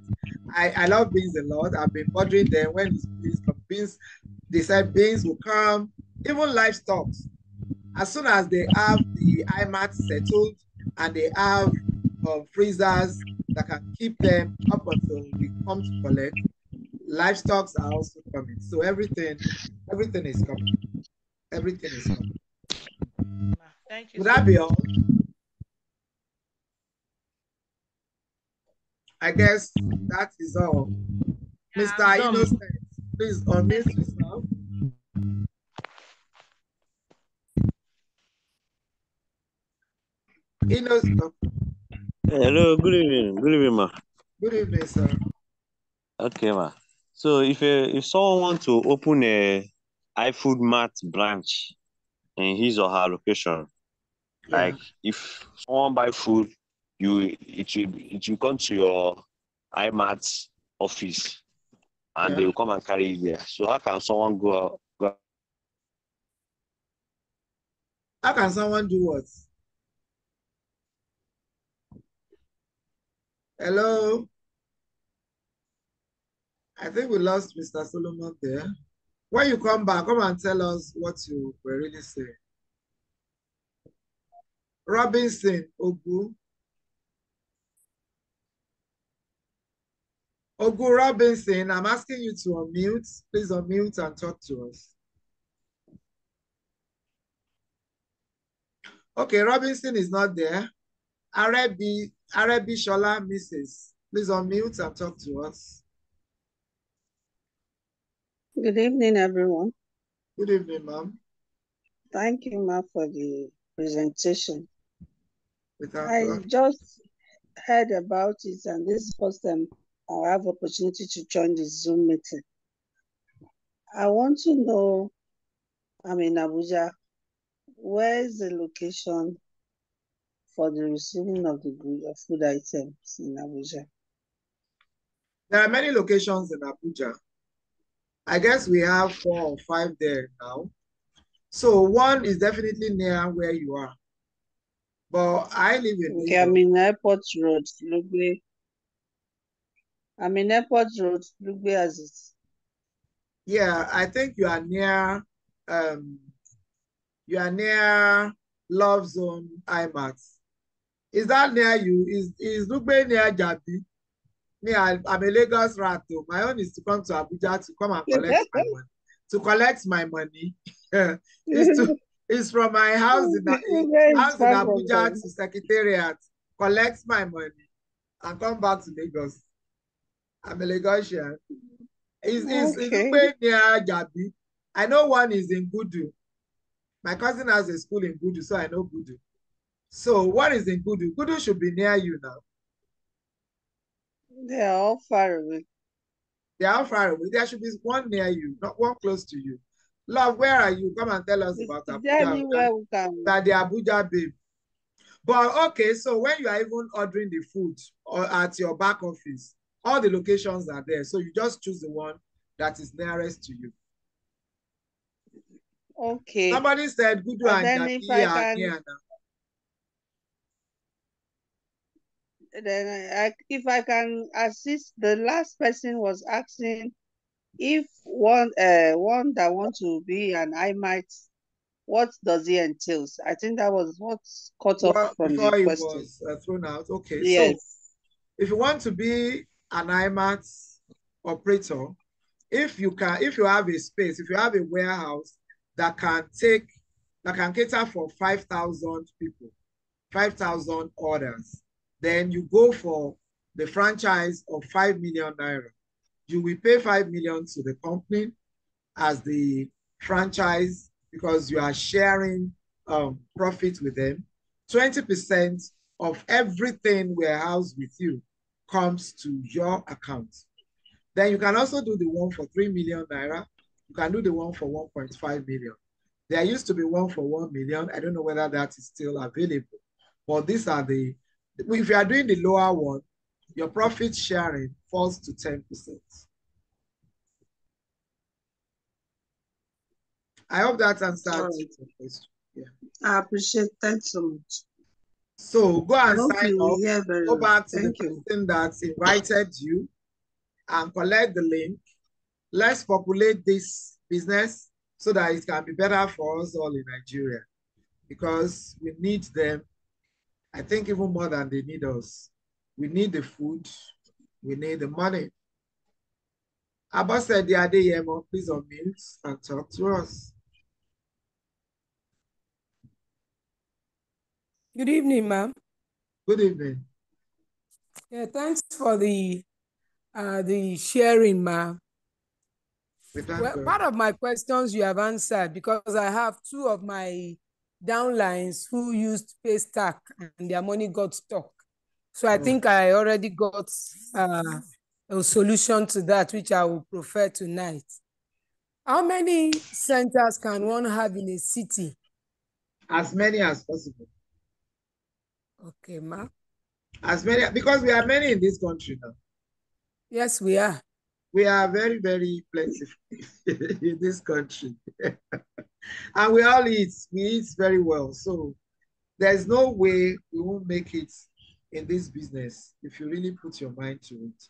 I love beans a lot. I've been bothering them when beans come. Beans, they said beans will come. Even livestock. As soon as they have the IMAT settled and they have freezers that can keep them up until we come to collect, livestock are also coming. So everything is coming. Everything is coming. Thank you. Would that be all? I guess that is all. Yeah, Mr. Innocent, please unmute yourself. Innocent. Hello, good evening. Good evening, ma. Good evening, sir. Okay, ma. So if someone wants to open a iFood Mart branch in his or her location, like if someone buy food, it will come to your iMart office and they will come and carry it there. So how can someone go? How can someone do what? Hello? I think we lost Mr. Solomon there. When you come back, come and tell us what you were really saying. Robinson Ogu. Ogu Robinson, I'm asking you to unmute. Please unmute and talk to us. Okay, Robinson is not there. Arabi Shola Mrs. Please unmute and talk to us. Good evening, everyone. Good evening, ma'am. Thank you, ma'am, for the presentation. I just heard about it, and this is the first time I have opportunity to join the Zoom meeting. I want to know, I'm in Abuja, where is the location for the receiving of the food items in Abuja? There are many locations in Abuja. I guess we have 4 or 5 there now. So one is definitely near where you are. But I live in Okay, I'm in Airport Road, Lugbe. I'm in Airport Road, Lugbe as it. Yeah, I think you are near Love Zone IMAX. Is that near you? Is Lugbe near Jabi? Me, I'm a Lagos rat too. My own is to come to Abuja to come and collect my money. To collect my money is from my house in Abuja to Secretariat, collect my money, and come back to Lagos. I'm a Lagosian. It's near Jabi. I know one is in Gudu. My cousin has a school in Gudu, so I know Gudu. So what is in Gudu? Gudu should be near you now. They are all far away. They are all far away. There should be one near you, not one close to you. Love, where are you? Come and tell us about Abuja. That the Abuja babe. But okay, so when you are even ordering the food or at your back office, all the locations are there. So you just choose the one that is nearest to you. Okay. Somebody said Gudu and Jabi are near now. Then if I can assist, the last person was asking if one that wants to be an IMIT, what does it entail? I think that was what's cut off from the question. It was thrown out. Okay, yes. So if you want to be an IMAT operator, if you have a space, if you have a warehouse that can cater for 5,000 people, 5,000 orders, then you go for the franchise of 5 million naira. You will pay 5 million to the company as the franchise because you are sharing profit with them. 20% of everything warehoused with you comes to your account. Then you can also do the one for 3 million naira. You can do the one for 1.5 million. There used to be one for 1 million. I don't know whether that is still available. But these are if you are doing the lower one, your profit sharing falls to 10%. I hope that answers your question. Yeah. I appreciate. Thanks so much. So go and sign up. Go back to the person that invited you and collect the link. Let's populate this business so that it can be better for us all in Nigeria because we need them. I think even more than they need us. We need the food. We need the money. Abba said the other year, please unmute and talk to us. Good evening, ma'am. Good evening. Yeah, thanks for the sharing, ma'am. Well, part of my questions you have answered because I have two of my downlines who used Paystack and their money got stuck. So I think I already got a solution to that, which I will prefer tonight. How many centers can one have in a city? As many as possible. Okay, ma'am. As many, because we are many in this country now. Yes, we are. We are very, very plentiful in this country. And we all eat. We eat very well. So there's no way we won't make it in this business if you really put your mind to it.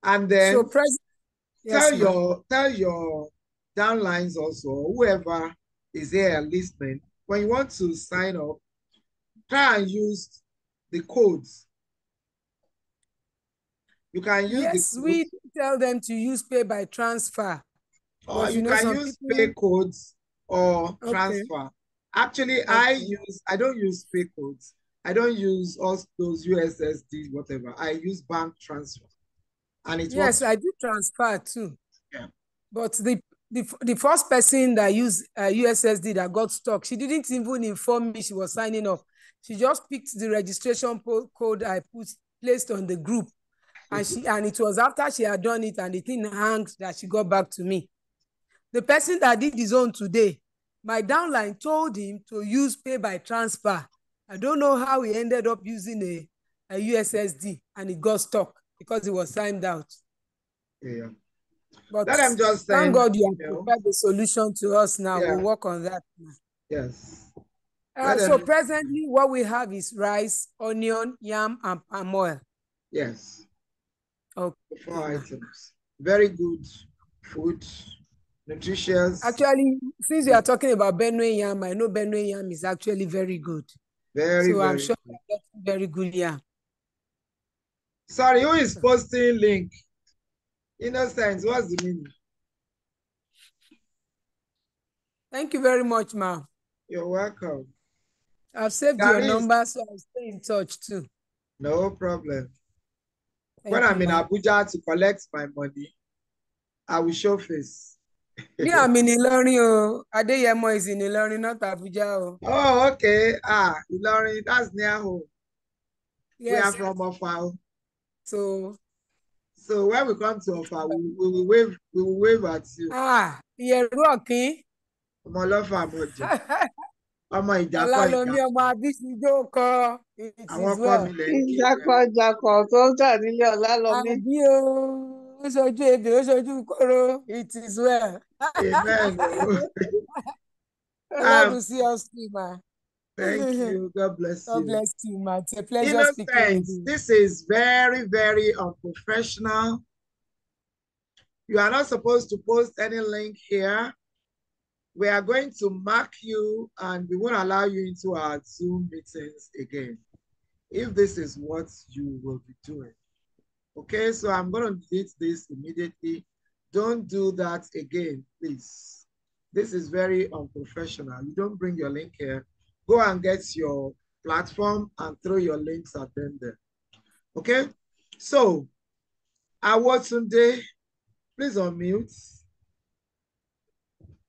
And then tell your downlines also, whoever is here listening, when you want to sign up, try and use the codes. You can use the codes. We tell them to use pay by transfer. Or you can use pay codes or transfer. Actually, I don't use pay codes. I don't use all those USSD, whatever. I use bank transfer. And it works. I do transfer too. Yeah. But the first person that used USSD that got stuck, she didn't even inform me she was signing up. She just picked the registration code I placed on the group. And it was after she had done it and the thing hanged that she got back to me. The person that did his own today, my downline told him to use pay by transfer. I don't know how he ended up using a USSD and it got stuck because it was signed out. Yeah. But that I'm just saying, thank God you have prepared the solution to us now. Yeah. We'll work on that now. Yes. So presently what we have is rice, onion, yam, and palm oil. Yes. Okay. 4 items. Very good food, nutritious. Actually, since we are talking about Benue yam, I know Benue yam is actually very good. I'm sure we're getting very good yam. Sorry, who is posting link? Innocence, what's the meaning? Thank you very much, ma. You're welcome. I've saved your number, so I'll stay in touch too. No problem. Thank When you, I'm in ma. Abuja to collect my money, I will show face. Me, I'm in Ilorin. Adeyemo is in Ilorin, not Abuja. Oh, okay. Ilorin, that's near home. Yes. We are from Ofa. So when we come to Ofa, we will wave at you. You're rocking. Ọmọlọ́fà mọ̀jà. Ọmọ ìjàkọ̀ Ọlálọ́mí ọmọ Abísíjó kọ. It is well. Ìjàkọ̀ tó ń tà nílé Ọlálọ́mí. Àbí o, ó ṣojú ebè, ó ṣojú kóró. It is well. Amen. Glad to see us too, ma. Thank you. God bless you. God bless you, ma. It's a pleasure speaking with you. This is very, very unprofessional. You are not supposed to post any link here. We are going to mark you and we won't allow you into our Zoom meetings again, if this is what you will be doing. Okay, so I'm going to delete this immediately. Don't do that again, please. This is very unprofessional. You don't bring your link here. Go and get your platform and throw your links at them there. Okay, so Awotunde, please unmute.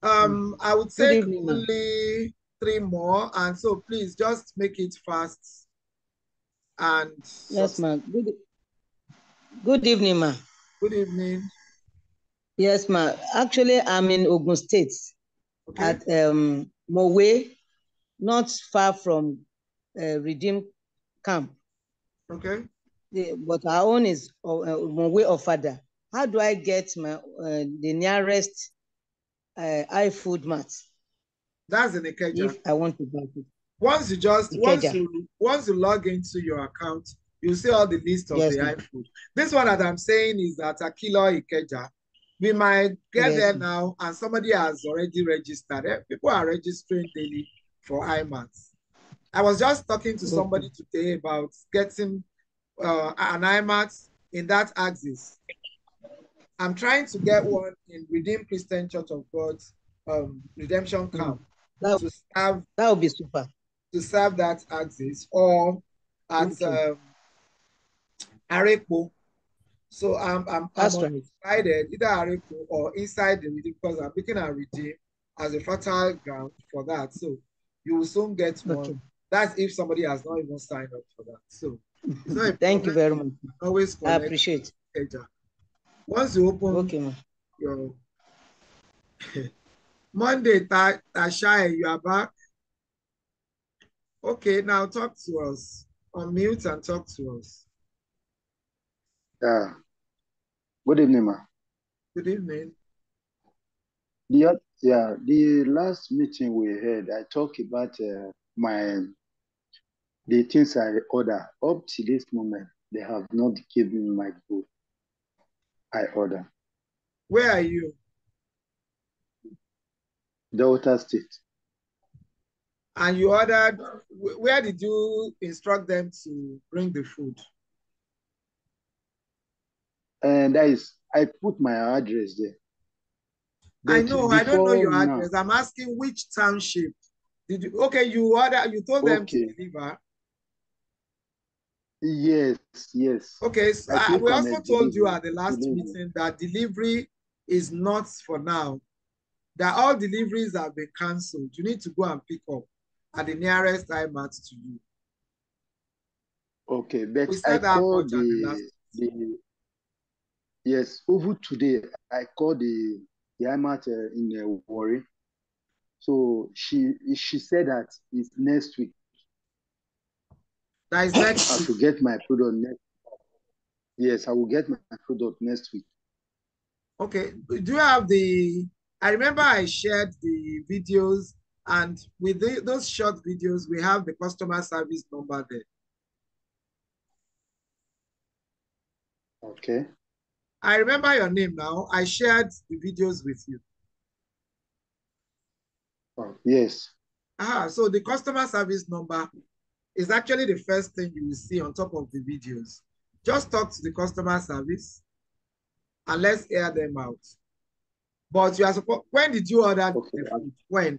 I would take only 3 more, and so please just make it fast. And yes, ma'am. Good evening, ma'am. Good evening. Yes, ma'am. Actually, I'm in Ogun State, at Mowe, not far from Redeem Camp. Okay. But our own is Mowe or Fada. How do I get my the nearest iFood mat? That's in Ikeja. If I want to buy it. Once you log into your account, you see all the list of the iFood. This one that I'm saying is at Akilo Ikeja. We might get there now, and somebody has already registered. People are registering daily for iMats. I was just talking to somebody today about getting an iMat in that axis. I'm trying to get one in Redeemed Christian Church of God's Redemption Camp. That would be super. To serve that axis, or at Arepo. So I'm excited, either Arepo or inside the Redeem, because I'm looking at Redeem as a fertile ground for that. So you will soon get one. That's if somebody has not even signed up for that. So it's not a thank you very much. Always I appreciate it. Once you open your Monday, Tasha, you are back. Okay, now talk to us. Unmute and talk to us. Good evening, ma. Good evening. The last meeting we had, I talked about the things I order. Up to this moment, they have not given my food I order. Where are you? Delta State. And you ordered, where did you instruct them to bring the food? And that is, I put my address there. I know, I don't know your address. I'm asking which township. Did you, okay, you told them to deliver. Yes. Okay, so we also told you at the last meeting that delivery is not for now. That all deliveries have been cancelled. You need to go and pick up at the nearest iMat to you. Okay, but I called yes, over today, I called the iMat in Warri. So she said that it's next week. That is next week. I will get my product next. Yes, I will get my product next week. Okay, do you have I remember I shared the videos, and with those short videos, we have the customer service number there. Okay. I remember your name now. I shared the videos with you. Oh, yes. So the customer service number is actually the first thing you will see on top of the videos. Just talk to the customer service and let's air them out. But you are supposed, when did you order the food? When?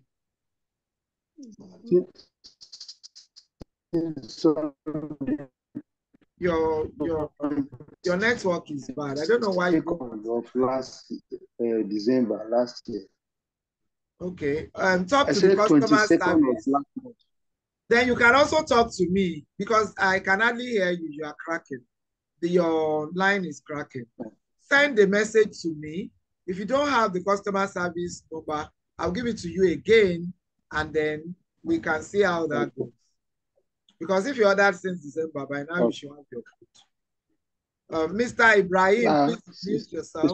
Your network is bad. I don't know why you of last December last year. Okay. Talk to the customer service. Then you can also talk to me because I can hardly hear you. You are cracking. Your line is cracking. Send a message to me. If you don't have the customer service number, I'll give it to you again, and then we can see how that goes. Because if you ordered since December, by now you should have your food. Mr. Ibrahim, please mute yourself.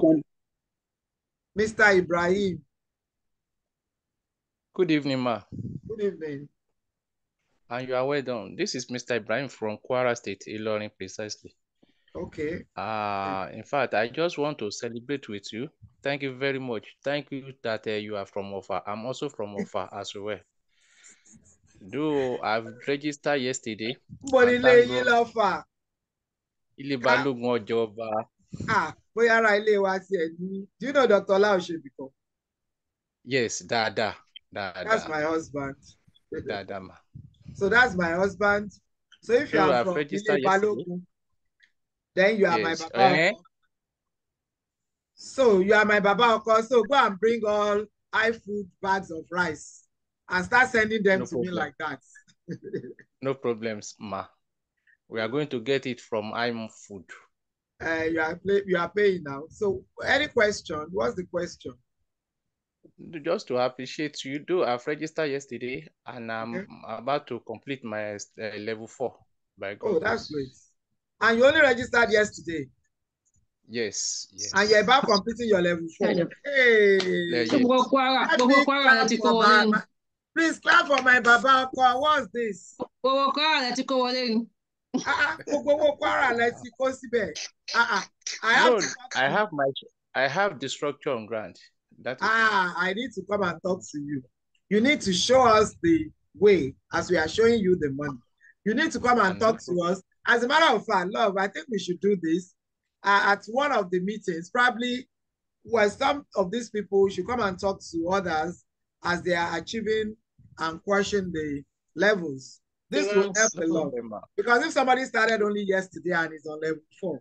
Mr. Ibrahim. Good evening, ma. Good evening. And you are well done. This is Mr. Ibrahim from Kwara State, Ilorin, precisely. Okay. In fact, I just want to celebrate with you. Thank you very much. Thank you that you are from Ofa. I'm also from Ofa as well. Though I've registered yesterday. But do you know Dr. Laoshe before? Yes, Dada. That's my husband. Dada, ma. So that's my husband. So if you are from Balogun, then you are my Baba. So you are my Baba. So go and bring all iFood bags of rice and start sending them to me like that. No problems, ma. We are going to get it from iFood. You are paying now. So any question? What's the question? Just to appreciate you. Do I've registered yesterday and I'm about to complete my level 4 by God. Oh, that's great. And you only registered yesterday? Yes. And you're about completing your level 4. Hey. Please clap for my Baba. What's this? I have the structure on ground. That is I need to come and talk to you. You need to show us the way as we are showing you the money. You need to come and talk to us. As a matter of fact, love, I think we should do this at one of the meetings. Probably where some of these people should come and talk to others as they are achieving and question the levels. This will help a lot. Because if somebody started only yesterday and is on level 4,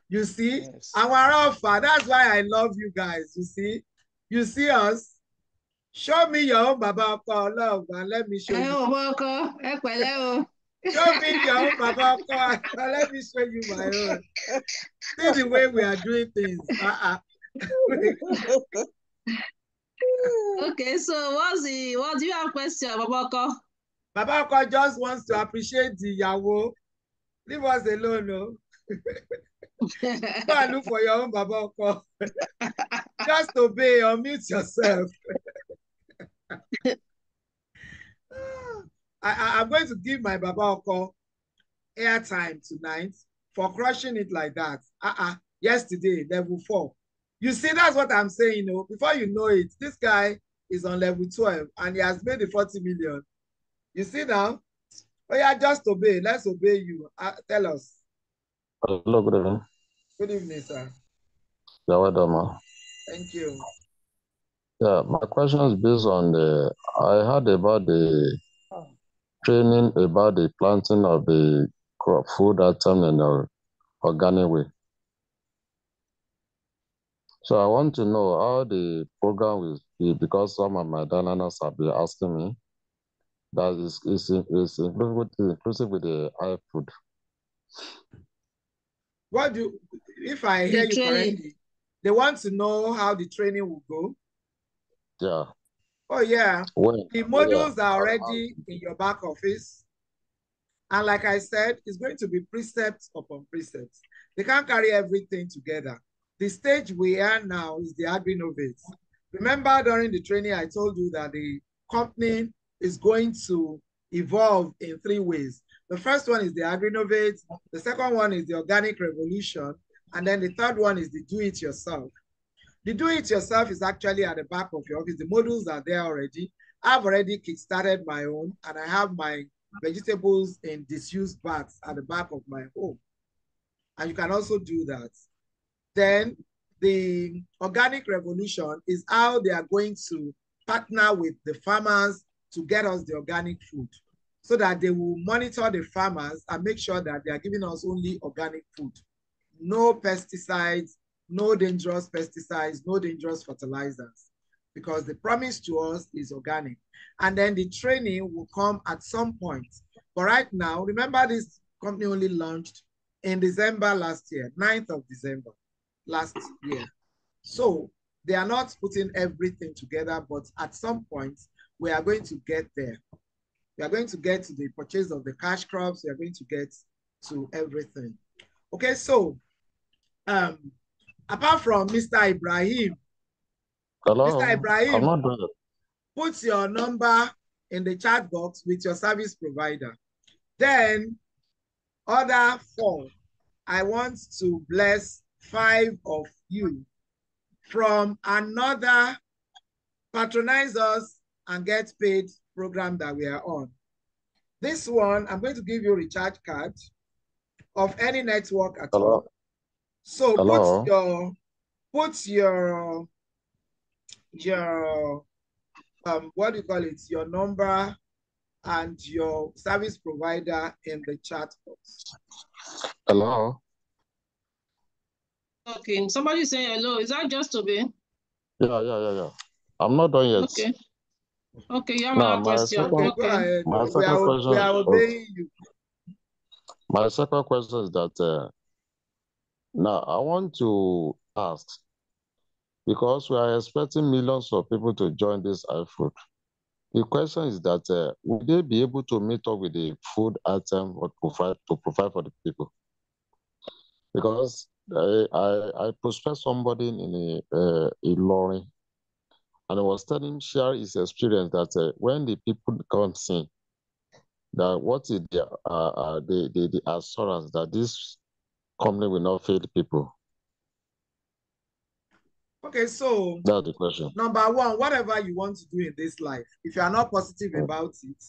you see, our offer. That's why I love you guys. You see us. Show me your own Baba love and let me show you. Show me your own Baba and let me show you my own. See the way we are doing things. Okay, so what do you have question, Babako? Babako just wants to appreciate the Yawo. Leave us alone, no. Go and look for your own Babako. Just obey or mute yourself. I'm going to give my Babako airtime tonight for crushing it like that. Yesterday, level 4. You see, that's what I'm saying. Before you know it, this guy is on level 12 and he has made the 40 million. You see now? Oh yeah, just obey. Let's obey you. Tell us. Hello, good evening. Good evening, sir. Yeah, well done, man. Thank you. Yeah, my question is based on I heard about the training about the planting of the crop food item in an organic way. So I want to know how the program will be because some of my donors have been asking me that is inclusive with the iFood. If I hear you correctly, they want to know how the training will go. Yeah. Oh yeah. The modules are already in your back office. And like I said, it's going to be precepts upon precepts. They can't carry everything together. The stage we are now is the Agri-Innovate. Remember during the training, I told you that the company is going to evolve in 3 ways. The first one is the Agri-Innovate. The second one is the Organic Revolution. And then the third one is the Do-It-Yourself. The Do-It-Yourself is actually at the back of your office. The modules are there already. I've already kickstarted my own, and I have my vegetables in disused bags at the back of my home. and you can also do that. Then the organic revolution is how they are going to partner with the farmers to get us the organic food, so that they will monitor the farmers and make sure that they are giving us only organic food. No pesticides, no dangerous pesticides, no dangerous fertilizers, because the promise to us is organic. And then the training will come at some point. But right now, remember, this company only launched in December last year, 9th of December last year. So they are not putting everything together, but at some point, we are going to get there. We are going to get to the purchase of the cash crops. We are going to get to everything. Okay, so apart from Mr. Ibrahim, Hello, Mr. I'm Ibrahim, not doing it. put your number in the chat box with your service provider. Then, other 4, I want to bless 5 of you from another Patronize Us and Get Paid program that we are on. This one, I'm going to give you a recharge card of any network at all. So put your what do you call it, your number and your service provider in the chat box. Hello. Okay, somebody saying hello. Is that just to be? Yeah. I'm not done yet. Okay. Okay, you have Now, another question. Okay, go ahead. My We second question, are obeying you. My second question is that now I want to ask, because we are expecting millions of people to join this iFood. The question is that will they be able to meet up with the food item or provide for the people? Because I prospect somebody in Ilorin, and I was share his experience that when the people come in, that what is the assurance that this company will not fail people? Okay, so that's the question. Number 1, whatever you want to do in this life, if you are not positive about it,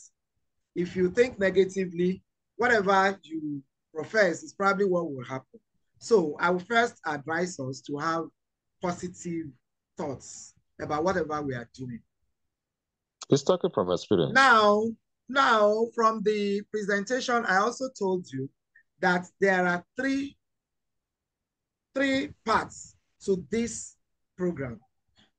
if you think negatively, whatever you profess is probably what will happen. So I will first advise us to have positive thoughts about whatever we are doing. It's talking from experience. Now, from the presentation, I also told you that there are three parts to this program.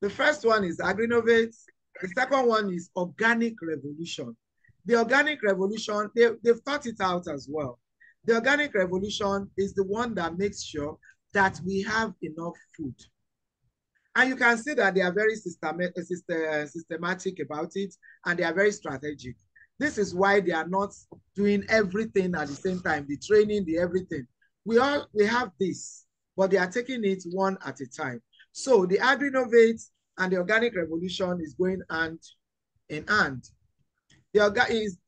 The first one is AgriNovate. The second one is Organic Revolution. The Organic Revolution, they've thought it out as well. The Organic Revolution is the one that makes sure that we have enough food. And you can see that they are very systematic about it, and they are very strategic. This is why they are not doing everything at the same time, the training, the everything. We have this, but they are taking it one at a time. So the AgriNovate and the Organic Revolution is going hand in hand. Is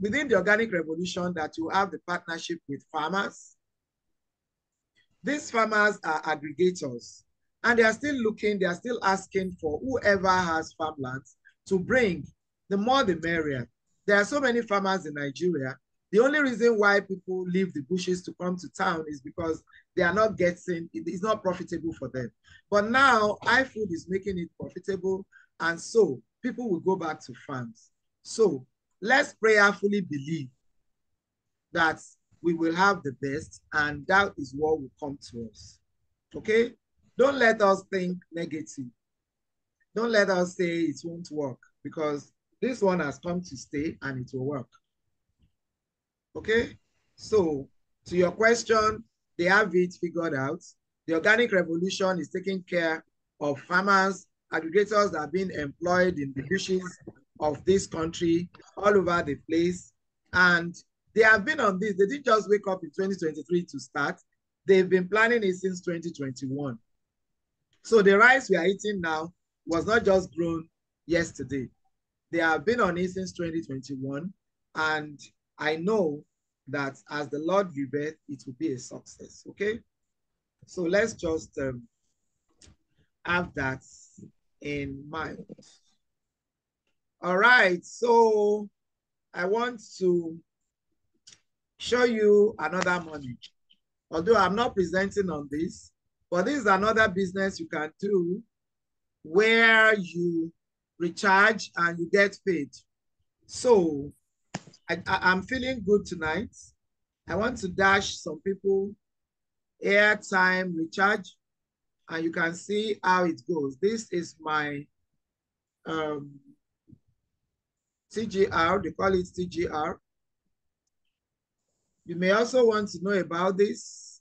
within the Organic Revolution that you have the partnership with farmers. These farmers are aggregators, and they are still looking, they are still asking for whoever has farmlands to bring. The more the merrier. There are so many farmers in Nigeria. The only reason why people leave the bushes to come to town is because they are not getting, it's not profitable for them. But now iFood is making it profitable, and so people will go back to farms. So let's prayerfully believe that we will have the best, and that is what will come to us. Okay? Don't let us think negative. Don't let us say it won't work, because this one has come to stay and it will work. Okay? So to your question, they have it figured out. The Organic Revolution is taking care of farmers, aggregators that are being employed in the bushes of this country, all over the place. And they have been on this. They didn't just wake up in 2023 to start. They've been planning it since 2021. So the rice we are eating now was not just grown yesterday. They have been on it since 2021. And I know that as the Lord giveth, it will be a success. Okay? So let's just have that in mind. All right, so I want to show you another money. although I'm not presenting on this, but this is another business you can do where you recharge and you get paid. So I'm feeling good tonight. I want to dash some people airtime recharge, and you can see how it goes. This is my TGR, they call it TGR. You may also want to know about this.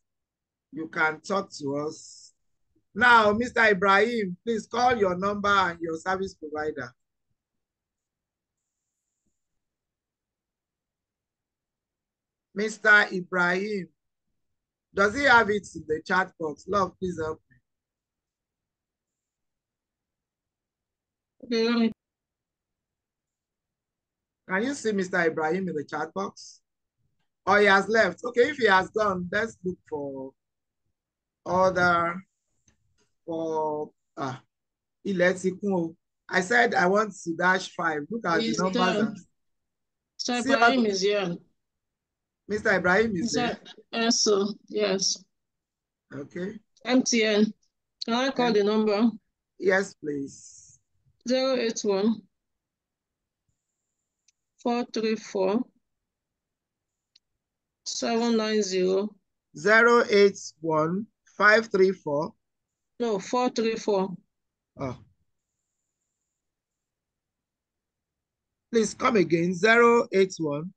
You can talk to us. Now, Mr. Ibrahim, please call your number and your service provider. Mr. Ibrahim, does he have it in the chat box? Love, please help me. Okay, can you see Mr. Ibrahim in the chat box? Or he has left? Okay, if he has gone, let's look for other, I said I want to dash 5. Look at the numbers. Mr. Ibrahim is here. Mr. Ibrahim is there? Yes. Okay. MTN. Can I call the number? Yes, please. 081 434 790. 081 534. No, 434. Oh. Please come again. 081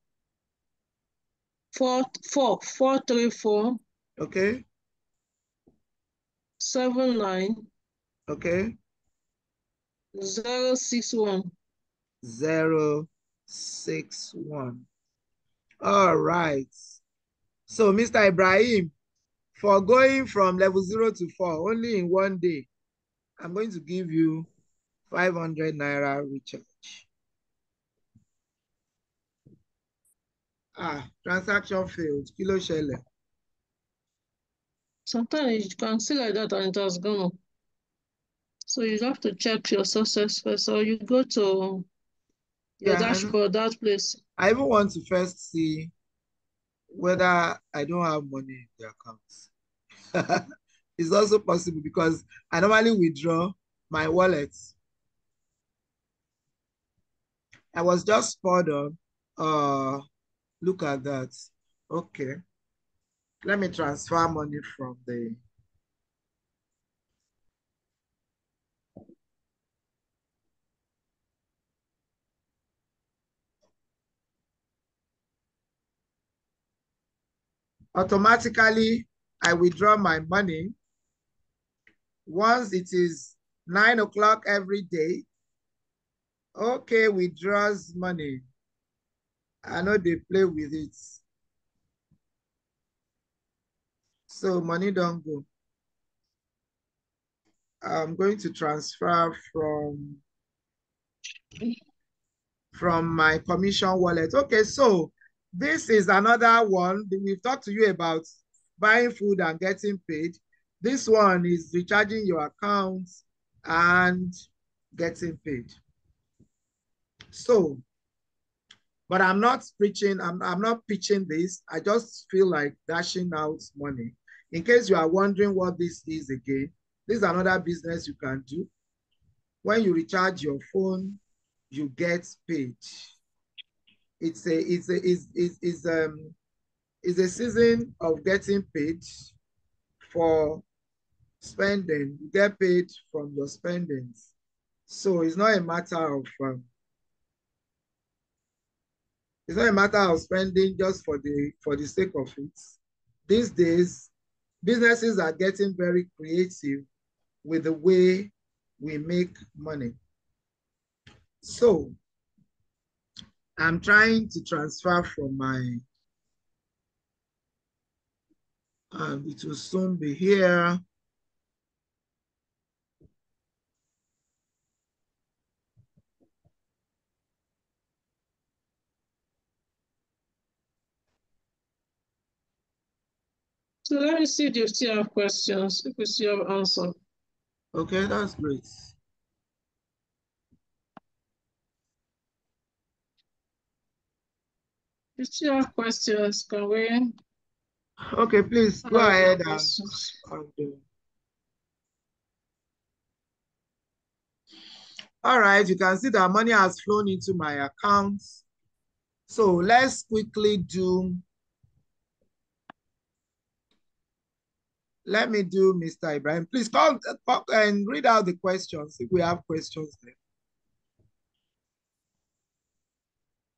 434. Okay. 79. Okay. 061. 061. All right. So, Mr. Ibrahim, for going from level 0 to 4 only in one day, I'm going to give you 500 naira recharge. Transaction failed. Kilo shele. Sometimes you can see like that and it has gone. So you have to check your success first, or you go to your dashboard, that place. I even want to first see whether I don't have money in the accounts. It's also possible because I normally withdraw my wallet. I was just spot on. Look at that. Okay. Let me transfer money from the automatically. I withdraw my money. Once it is 9 o'clock every day, okay, withdraws money. I know they play with it. So money don't go. I'm going to transfer from my commission wallet. Okay, so this is another one. We've talked to you about buying food and getting paid. This one is recharging your accounts and getting paid. So, but I'm not preaching, I'm not pitching this. I just feel like dashing out money. In case you are wondering what this is again, this is another business you can do. When you recharge your phone, you get paid. It's a season of getting paid for spending. You get paid from your spendings. So it's not a matter of spending just for the sake of it. These days, businesses are getting very creative with the way we make money. So I'm trying to transfer from my, it will soon be here. So let me see if you still have questions, if you still have answer. Okay, that's great. If you still have questions, can we Okay, please go ahead and all right, you can see that money has flown into my account. So let's quickly do, let me do Mr. Ibrahim. Please call and read out the questions if we have questions there.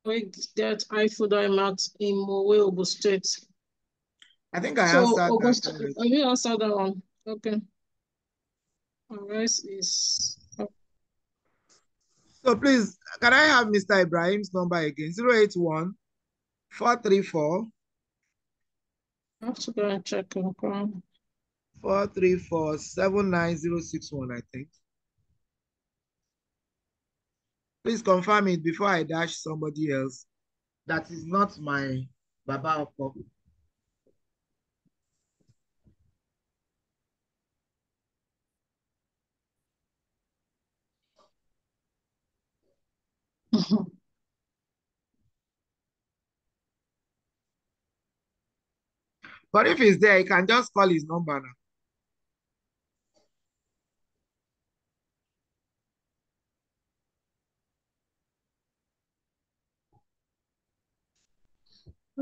We get iFood Mart in Mowe, Ogun State. I think I answered that. Have you answered that one? Okay. All right, is. So please, can I have Mr. Ibrahim's number again? 081 434. I have to go and check. 434 79061, I think. Please confirm it before I dash somebody else. That is not my Baba Oko. But if he's there, he can just call his number now.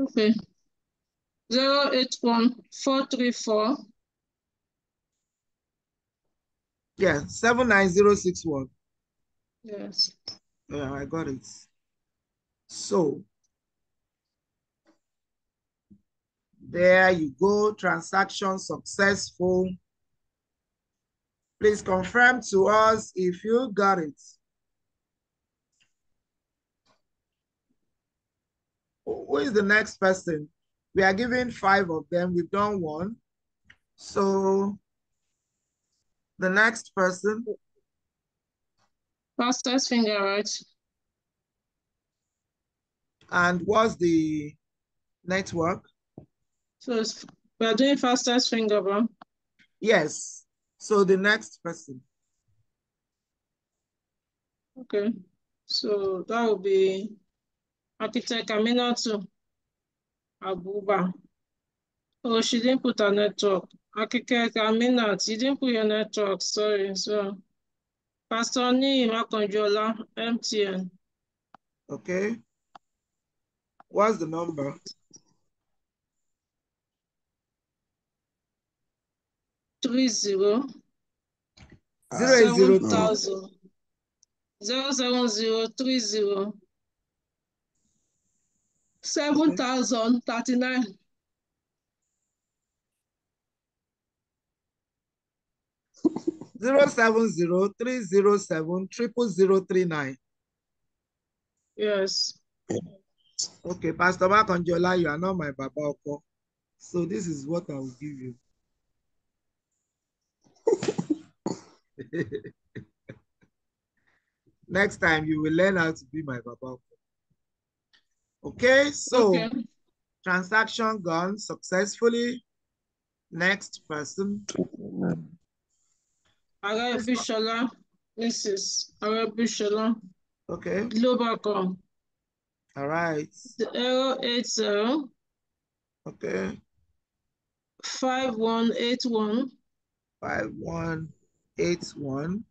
Okay. 081 434. Yeah, 79061. Yes. Yeah, I got it. So there you go, transaction successful. Please confirm to us if you got it. Who is the next person? We are given 5 of them. We've done 1. So the next person. Fastest finger, right? And what's the network? So we're doing fastest finger, bro. Yes. So the next person. Okay. So that will be Architect Aminatu Abuba. Oh, she didn't put her network. Architect Aminat, you didn't put your network. Sorry. So Pastor Ni Makonjola, MTN. Okay. What's the number? 30 080 07030 7039. 070-307-00039. Yes. Okay, Pastor Makonjola, you are not my Baba Oko. So this is what I will give you. Next time you will learn how to be my Baba Oko. Okay, so transaction gone successfully. Next person. Arabishola, Mrs. Arabishola. Okay. Globacom. All right. 080. Okay. 5181. 5181.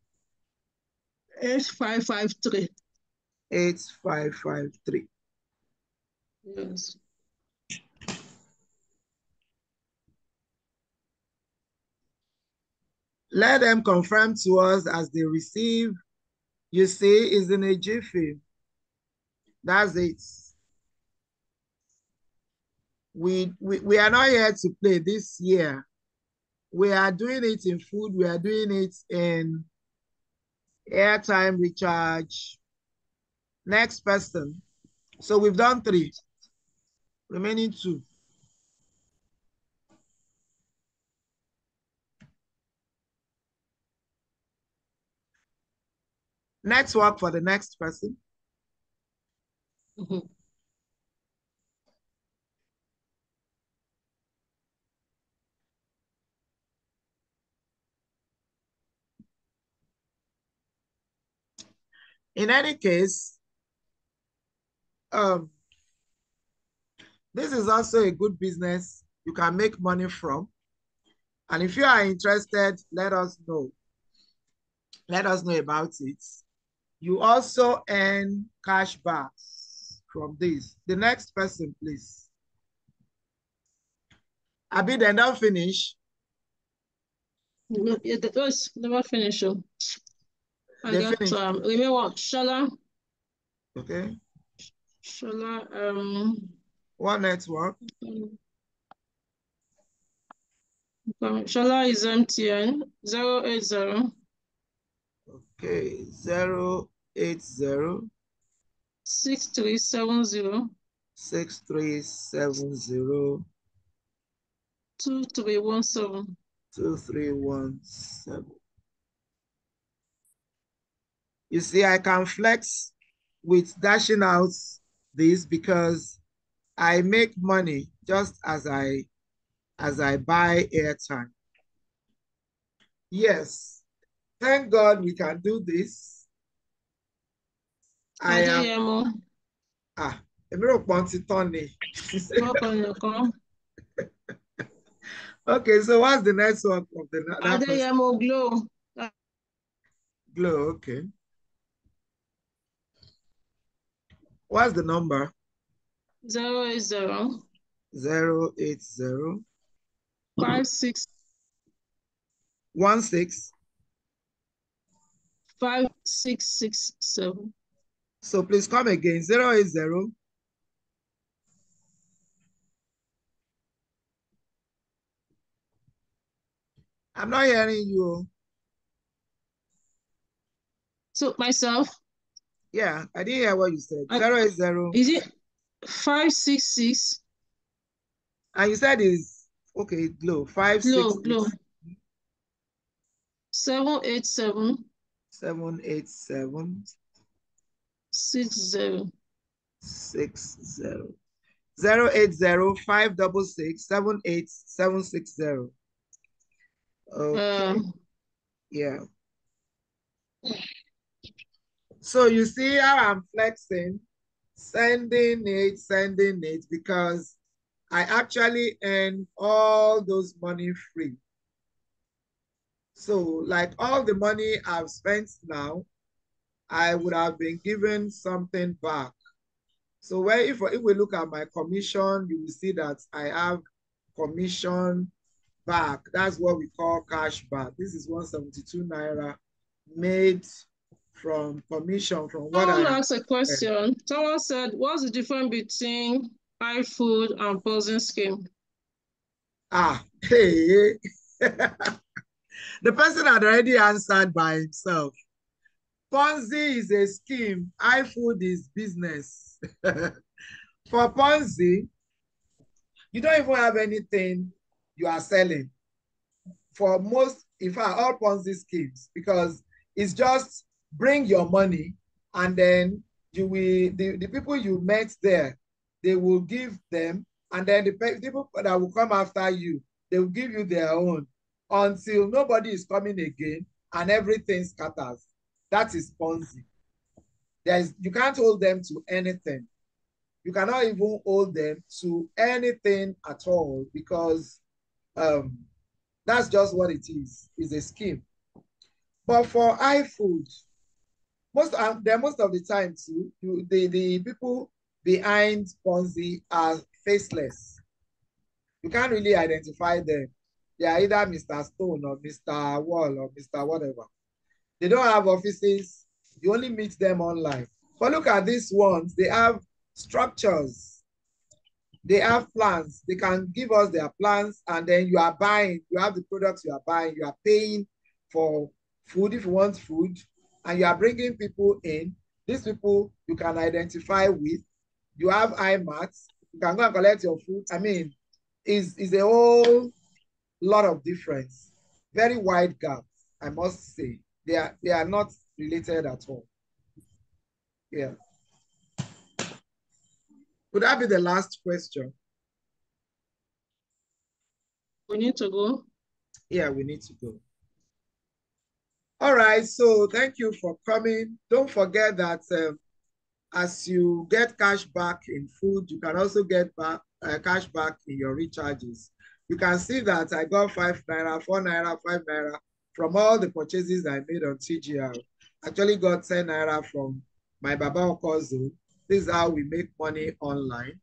8553. 8553. Yes. Let them confirm to us as they receive. You see, is in a jiffy. That's it. We are not here to play this year. We are doing it in food. We are doing it in airtime recharge. Next person. So we've done 3. Remaining 2. Network for the next person. In any case, this is also a good business you can make money from. And if you are interested, let us know. Let us know about it. You also earn cash backs from this. The next person, please. Abi, they don't finish. No, yeah, those never finish. I They got finish. remember what Shala. Okay. Shala What network? Shala is MTN 080. Okay, 080 6370 6370 2317. 2317. You see, I can flex with dashing out this because I make money just as I buy airtime. Yes, thank God we can do this. I am okay, so what's the network of that person? Glow. Glow, okay. What's the number? 080 080 56 16 5667. So please come again. 080 I'm not hearing you. So myself? Yeah, I didn't hear what you said. 080. Is it 566? And you said is okay, Glow. 566. Glow. 787 787 60 60 080 566 78760. Okay. Yeah. So you see how I'm flexing, sending it because I actually earn all those money free. So like all the money I've spent now, I would have been given something back. So if we look at my commission, you will see that I have commission back. That's what we call cash back. This is 172 Naira made from commission from what I want to ask a question. Someone said, what's the difference between iFood and Ponzi scheme? Hey. The person had already answered by himself. Ponzi is a scheme. iFood is business. For Ponzi, you don't even have anything you are selling. For most, in fact, all Ponzi schemes, because it's just bring your money and then you will, the people you met there, they will give them, and then the people that will come after you, they will give you their own until nobody is coming again and everything scatters. That is Ponzi. You can't hold them to anything. You cannot even hold them to anything at all because that's just what it is. It's a scheme. But for iFood, most of the time too, the people behind Ponzi are faceless. You can't really identify them. They are either Mr. Stone or Mr. Wall or Mr. whatever. They don't have offices. You only meet them online. But look at these ones. They have structures. They have plans. They can give us their plans, and then you are buying. You have the products you are buying. You are paying for food if you want food, and you are bringing people in. These people you can identify with. You have IMATs. You can go and collect your food. I mean, is a whole lot of difference. Very wide gap, I must say. They are not related at all. Yeah. Would that be the last question? We need to go. Yeah, we need to go. All right, so thank you for coming. Don't forget that as you get cash back in food, you can also get cash back in your recharges. you can see that I got 5 naira, 4 naira, 5 naira from all the purchases I made on TGR. Actually got 10 naira from my Baba Okozo. This is how we make money online.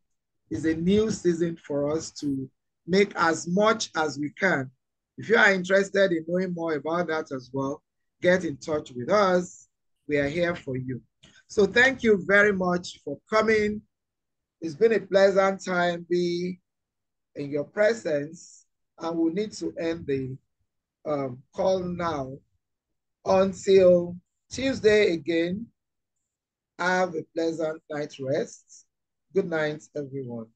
It's a new season for us to make as much as we can. If you are interested in knowing more about that as well, get in touch with us. We are here for you. So thank you very much for coming. It's been a pleasant time being in your presence, and we'll need to end the call now. Until Tuesday again, have a pleasant night rest. Good night, everyone.